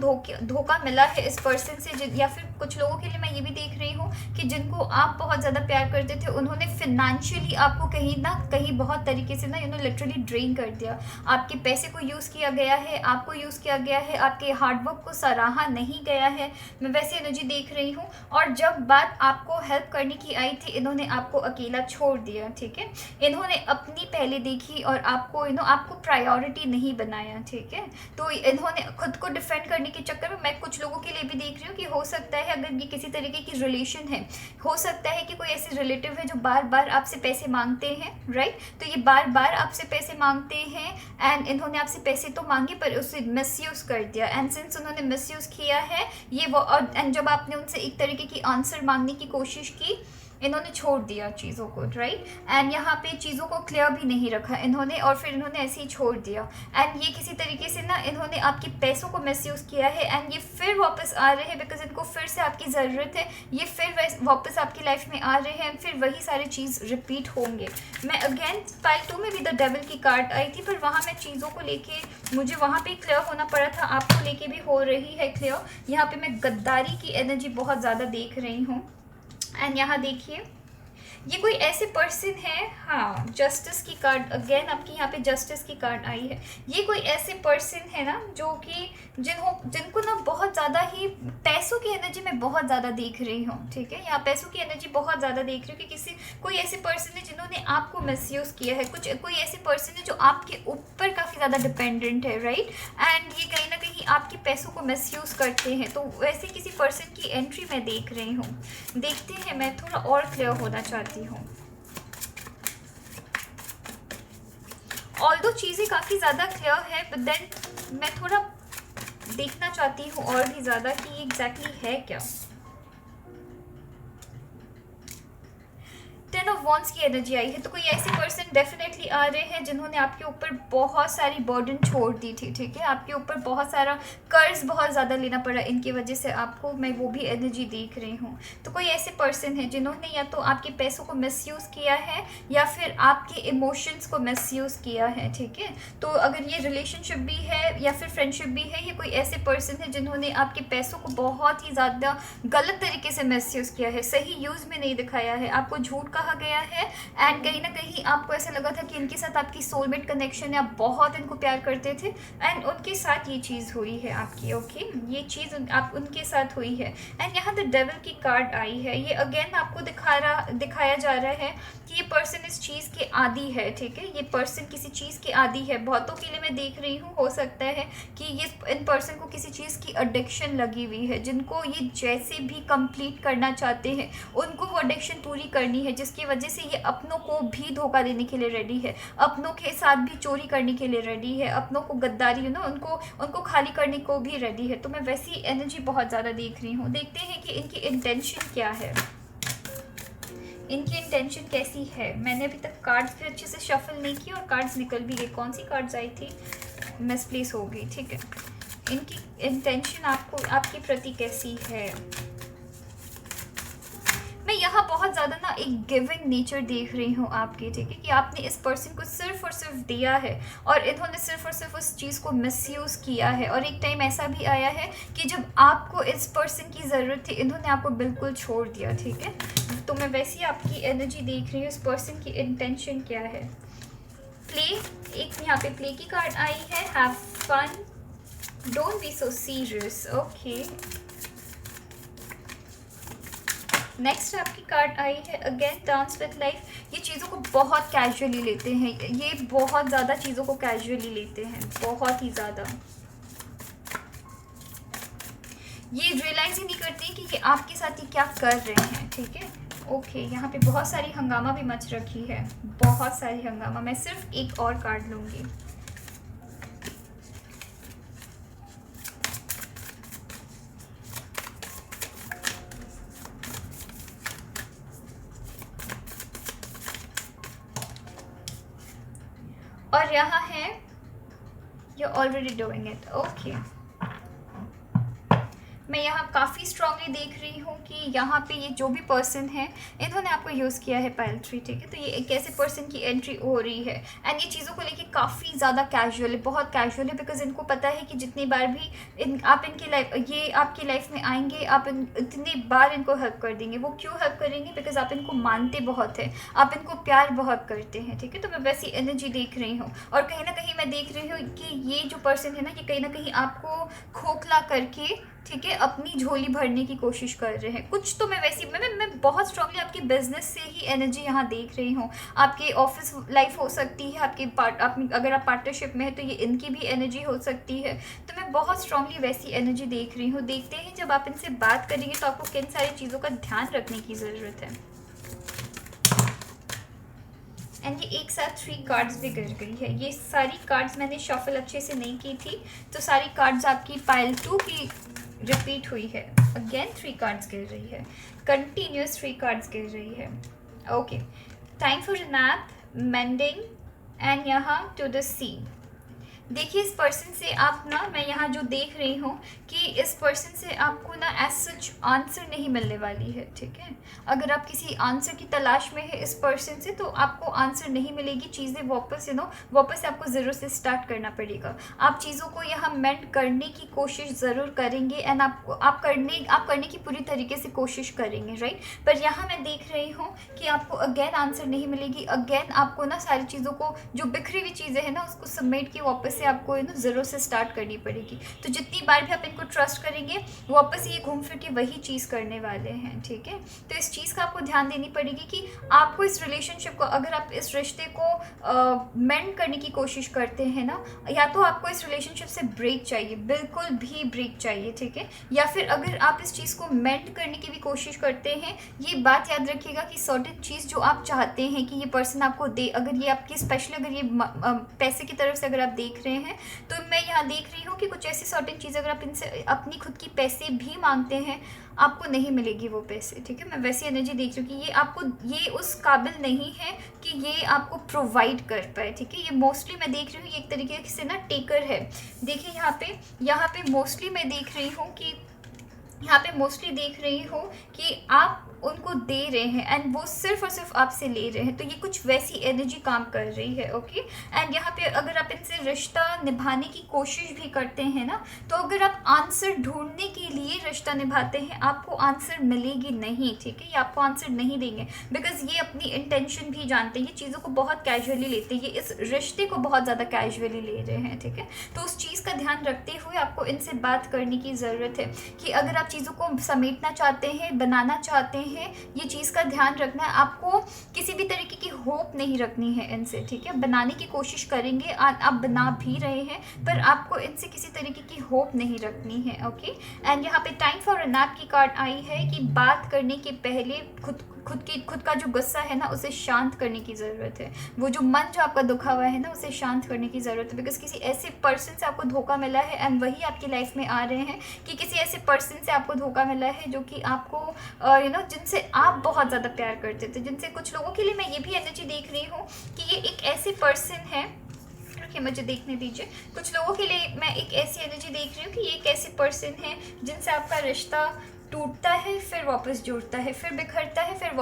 धोखा मिला है इस पर्सन से, या फिर कुछ लोगों के लिए मैं ये भी देख रही हूँ कि जिनको आप बहुत ज़्यादा प्यार करते थे, उन्होंने फिनेंशियली आपको कहीं ना कहीं बहुत तरीके से ना लिटरली ड्रेन कर दिया। आपके पैसे को यूज़ किया गया है, आपको यूज़ किया गया है, आपके हार्डवर्क को सराहा नहीं गया है। मैं वैसी एनर्जी देख रही हूँ। और जब बात आपको हेल्प करने की आई थी, इन्होंने आपको अकेला छोड़ दिया, ठीक है। इन्होंने अपनी पहले देखी और आपको आपको प्रायोरिटी नहीं बनाया, ठीक है। तो इन्होंने खुद को डिफेंड करने के चक्कर में, मैं कुछ लोगों के लिए भी देख रही हूँ कि हो सकता है अगर ये किसी तरीके की रिलेशन है, हो सकता है कि कोई ऐसे रिलेटिव है जो बार बार आपसे पैसे मांगते हैं, राइट। तो ये बार बार आपसे पैसे मांगते हैं एंड इन्होंने आपसे पैसे तो मांगे पर उसे मिसयूज कर दिया। एंड सिंस उन्होंने मिसयूज किया है ये वो, और एंड जब आपने उनसे एक तरीके की आंसर मांगने की कोशिश की, इन्होंने छोड़ दिया चीज़ों को, राइट। एंड यहाँ पे चीज़ों को क्लियर भी नहीं रखा इन्होंने, और फिर इन्होंने ऐसे ही छोड़ दिया। एंड ये किसी तरीके से ना इन्होंने आपके पैसों को मिसयूज़ किया है एंड ये फिर वापस आ रहे हैं बिकॉज इनको फिर से आपकी ज़रूरत है। ये फिर वापस आपकी लाइफ में आ रहे हैं, फिर वही सारी चीज़ रिपीट होंगे। मैं अगेन पाइल 2 में भी द डेविल की कार्ड आई थी, पर वहाँ मैं चीज़ों को लेके मुझे वहाँ पे क्लियर होना पड़ा था, आपको लेके भी हो रही है क्लियर। यहाँ पे मैं गद्दारी की एनर्जी बहुत ज़्यादा देख रही हूँ। एंड यहाँ देखिए ये कोई ऐसे पर्सन है, हाँ जस्टिस की कार्ड अगेन आपकी यहाँ पे जस्टिस की कार्ड आई है। ये कोई ऐसे पर्सन है ना जो कि जिनको ना बहुत ज़्यादा ही पैसों की एनर्जी में बहुत ज़्यादा देख रही हूँ, ठीक है। यहाँ पैसों की एनर्जी बहुत ज़्यादा देख रही हूँ कि कोई ऐसे पर्सन है जिन्होंने आपको मिसयूज़ किया है, कोई ऐसे पर्सन है जो आपके ऊपर काफ़ी ज़्यादा डिपेंडेंट है, राइट। एंड ये कहीं ना कहीं आपके पैसों को मिसयूज़ करते हैं। तो वैसे किसी पर्सन की एंट्री मैं देख रही हूँ। देखते हैं, मैं थोड़ा और क्लियर होना चाहती हूँ। ऑल्दो चीज़ें काफ़ी ज़्यादा क्लियर है, बट देन मैं थोड़ा देखना चाहती हूँ और भी ज़्यादा कि एग्जैक्टली है क्या। 10 ऑफ वॉन्ड्स की एनर्जी आई है। तो कोई ऐसे पर्सन डेफिनेटली आ रहे हैं जिन्होंने आपके ऊपर बहुत सारी बर्डन छोड़ दी थी, ठीक है। आपके ऊपर बहुत सारा कर्ज बहुत ज़्यादा लेना पड़ा इनकी वजह से आपको, मैं वो भी एनर्जी देख रही हूँ। तो कोई ऐसे पर्सन है जिन्होंने या तो आपके पैसों को मिसयूज़ किया है या फिर आपके इमोशंस को मिसयूज़ किया है, ठीक है। तो अगर ये रिलेशनशिप भी है या फिर फ्रेंडशिप भी है, ये कोई ऐसे पर्सन है जिन्होंने आपके पैसों को बहुत ही ज़्यादा गलत तरीके से मिसयूज़ किया है, सही यूज़ में नहीं दिखाया है, आपको झूठ कहा गया है। एंड कहीं ना कहीं आपको ऐसा लगा था कि इनके साथ आपकी सोलमेट कनेक्शन है, आप बहुत इनको प्यार करते थे एंड उनके साथ ये चीज़ हुई है आपकी, ओके। ये चीज़ आप उनके साथ हुई है। एंड यहाँ द डेविल की कार्ड आई है। ये अगेन आपको दिखाया जा रहा है कि ये पर्सन इस चीज़ के आदी है, ठीक है। ये पर्सन किसी चीज़ के आदी है। बहुतों के लिए मैं देख रही हूँ, हो सकता है कि ये इन पर्सन को किसी चीज़ की एडिक्शन लगी हुई है, जिनको ये जैसे भी कंप्लीट करना चाहते हैं उनको वो एडिक्शन पूरी करनी है, जिसकी वजह से ये अपनों को भी धोखा देने के लिए रेडी है, अपनों के साथ भी चोरी करने के लिए रेडी है, अपनों को गद्दारी उनको खाली करने को भी रेडी है। तो मैं वैसी एनर्जी बहुत ज़्यादा देख रही हूँ। देखते हैं कि इनकी इंटेंशन क्या है, इनकी इंटेंशन कैसी है। मैंने अभी तक कार्ड्स भी अच्छे से शफल नहीं किए और कार्ड्स निकल भी गए। कौन सी कार्ड्स आई थी, मिसप्लेस हो गई, ठीक है। इनकी इंटेंशन आपके प्रति कैसी है। मैं यहाँ बहुत ज़्यादा ना एक गिविंग नेचर देख रही हूँ आपके, ठीक है, कि आपने इस पर्सन को सिर्फ और सिर्फ दिया है और इन्होंने सिर्फ और सिर्फ उस चीज़ को मिसयूज़ किया है। और एक टाइम ऐसा भी आया है कि जब आपको इस पर्सन की ज़रूरत थी, इन्होंने आपको बिल्कुल छोड़ दिया, ठीक है। तो मैं वैसी आपकी एनर्जी देख रही हूँ। इस पर्सन की इंटेंशन क्या है। प्ले, एक यहाँ पे प्ले की कार्ड आई है। Have fun, don't be so serious, okay. Next आपकी कार्ड आई है अगेन डांस विद लाइफ। ये चीज़ों को बहुत कैजुअली लेते हैं, ये बहुत ज़्यादा चीज़ों को कैजुअली लेते हैं, बहुत ही ज़्यादा। ये रियलाइज़ ही नहीं करते कि ये आपके साथ ही क्या कर रहे हैं, ठीक है। ओके, यहाँ पे बहुत सारी हंगामा भी मच रखी है, बहुत सारी हंगामा। मैं सिर्फ एक और कार्ड लूँगी। और यहाँ है you already doing it, okay. मैं यहाँ काफ़ी स्ट्रांगली देख रही हूँ कि यहाँ पे ये जो भी पर्सन है इन्होंने आपको यूज़ किया है पाइल 3, ठीक है। तो ये एक ऐसे पर्सन की एंट्री हो रही है एंड ये चीज़ों को लेके काफ़ी ज़्यादा कैजुअल है, बहुत कैजुअल है, बिकॉज इनको पता है कि जितनी बार भी आप इनकी लाइफ, ये आपकी लाइफ में आएंगे, आप इतनी बार इनको हेल्प कर देंगे। वो क्यों हेल्प करेंगे? बिकॉज आप इनको मानते बहुत है, आप इनको प्यार बहुत करते हैं, ठीक है। तो मैं वैसी एनर्जी देख रही हूँ और कहीं ना कहीं मैं देख रही हूँ कि ये जो पर्सन है ना, ये कहीं ना कहीं आपको खोखला करके, ठीक है, अपनी झोली भरने की कोशिश कर रहे हैं कुछ। तो मैं वैसी मैं बहुत स्ट्रांगली आपकी बिजनेस से ही एनर्जी यहाँ देख रही हूँ। आपके ऑफिस लाइफ हो सकती है, आपकी अगर आप पार्टनरशिप में है तो ये इनकी भी एनर्जी हो सकती है। तो मैं बहुत स्ट्रांगली वैसी एनर्जी देख रही हूँ। देखते हैं जब आप इनसे बात करेंगे तो आपको किन सारी चीज़ों का ध्यान रखने की ज़रूरत है। एंड ये एक साथ 3 कार्ड्स भी गिर गई है। ये सारी कार्ड्स मैंने शफल अच्छे से नहीं की थी, तो सारी कार्ड्स आपकी पाइल 2 की रिपीट हुई है। अगेन 3 कार्ड्स गिर रही है, कंटिन्यूस 3 कार्ड्स गिर रही है। Okay, time for nap, mending and यहाँ टू द सी। देखिए इस पर्सन से आप ना, मैं यहाँ जो देख रही हूँ कि इस पर्सन से आपको ना एज सच आंसर नहीं मिलने वाली है, ठीक है। अगर आप किसी आंसर की तलाश में है इस पर्सन से तो आपको आंसर नहीं मिलेगी। चीज़ें वापस वापस से आपको ज़रूर से स्टार्ट करना पड़ेगा। आप चीज़ों को यहाँ मेंड करने की कोशिश ज़रूर करेंगे एंड आप करने की पूरी तरीके से कोशिश करेंगे, राइट। पर यहाँ मैं देख रही हूँ कि आपको अगेन आंसर नहीं मिलेगी। अगेन आपको ना सारी चीज़ों को, जो बिखरी हुई चीज़ें हैं ना, उसको समेट के वापस से आपको ज़रूर से स्टार्ट करनी पड़ेगी। तो जितनी बार भी आप इनको ट्रस्ट करेंगे वापस ये घूम फिर के वही चीज़ करने वाले हैं, ठीक है। तो इस चीज़ का आपको ध्यान देनी पड़ेगी कि आपको इस रिलेशनशिप को, अगर आप इस रिश्ते को मेंड करने की कोशिश करते हैं ना, या तो आपको इस रिलेशनशिप से ब्रेक चाहिए, बिल्कुल भी ब्रेक चाहिए, ठीक है। या फिर अगर आप इस चीज़ को मेंड करने की भी कोशिश करते हैं, ये बात याद रखिएगा कि सर्टेन चीज़ जो आप चाहते हैं कि ये पर्सन आपको दे, अगर ये आपकी स्पेशली अगर ये पैसे की तरफ से अगर आप देख रहे हैं, तो मैं यहाँ देख रही हूँ कि कुछ ऐसी सर्टेन चीज़ अगर आप इनसे अपनी खुद की पैसे भी मांगते हैं, आपको नहीं मिलेगी वो पैसे, ठीक है। मैं वैसी एनर्जी देख रही हूँ कि ये उस काबिल नहीं है कि ये आपको प्रोवाइड कर पाए, ठीक है। ये मोस्टली मैं देख रही हूँ ये एक तरीके से ना टेकर है। देखिए यहाँ पे मोस्टली मैं देख रही हूँ कि आप उनको दे रहे हैं एंड वो सिर्फ और सिर्फ आपसे ले रहे हैं। तो ये कुछ वैसी एनर्जी काम कर रही है, ओके। एंड यहाँ पे अगर आप इनसे रिश्ता निभाने की कोशिश भी करते हैं ना, तो अगर आप आंसर ढूंढने के लिए रिश्ता निभाते हैं, आपको आंसर मिलेगी नहीं, ठीक है। ये आपको आंसर नहीं देंगे बिकॉज ये अपनी इंटेंशन भी जानते हैं, ये चीज़ों को बहुत कैजुअली लेते हैं, ये इस रिश्ते को बहुत ज़्यादा कैजुअली ले रहे हैं, ठीक है। तो उस चीज़ का ध्यान रखते हुए आपको इनसे बात करने की ज़रूरत है कि अगर आप चीज़ों को समेटना चाहते हैं, बनाना चाहते हैं, ये चीज़ का ध्यान रखना है। आपको किसी भी तरीके की होप नहीं रखनी है इनसे, ठीक है। बनाने की कोशिश करेंगे, आप बना भी रहे हैं, पर आपको इनसे किसी तरीके की होप नहीं रखनी है, ओके। एंड यहाँ पे टाइम फॉर अ नैप की कार्ड आई है कि बात करने के पहले खुद का जो गुस्सा है ना, उसे शांत करने की ज़रूरत है। वो जो मन जो आपका दुखा हुआ है ना, उसे शांत करने की ज़रूरत है। बिकॉज किसी ऐसे पर्सन से आपको धोखा मिला है एंड वही आपकी लाइफ में आ रहे हैं कि किसी ऐसे पर्सन से आपको धोखा मिला है जो कि आपको जिनसे आप बहुत ज़्यादा प्यार करते थे, जिनसे कुछ लोगों के लिए मैं ये भी एनर्जी देख रही हूँ कि ये एक ऐसे पर्सन है, मुझे देखने दीजिए। कुछ लोगों के लिए मैं एक ऐसी एनर्जी देख रही हूँ कि ये एक ऐसे पर्सन है जिनसे आपका रिश्ता टूटता है, फिर वापस जुड़ता है, फिर बिखरता है, फिर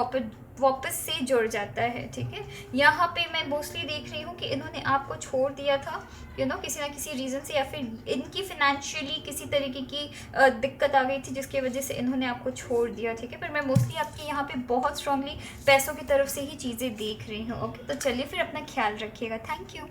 वापस से जुड़ जाता है, ठीक है। यहाँ पे मैं मोस्टली देख रही हूँ कि इन्होंने आपको छोड़ दिया था, किसी ना किसी रीज़न से, या फिर इनकी फिनेंशियली किसी तरीके की दिक्कत आ गई थी जिसकी वजह से इन्होंने आपको छोड़ दिया, ठीक है। पर मैं मोस्टली आपके यहाँ पे बहुत स्ट्रांगली पैसों की तरफ से ही चीज़ें देख रही हूँ, ओके। तो चलिए फिर अपना ख्याल रखिएगा। Thank you.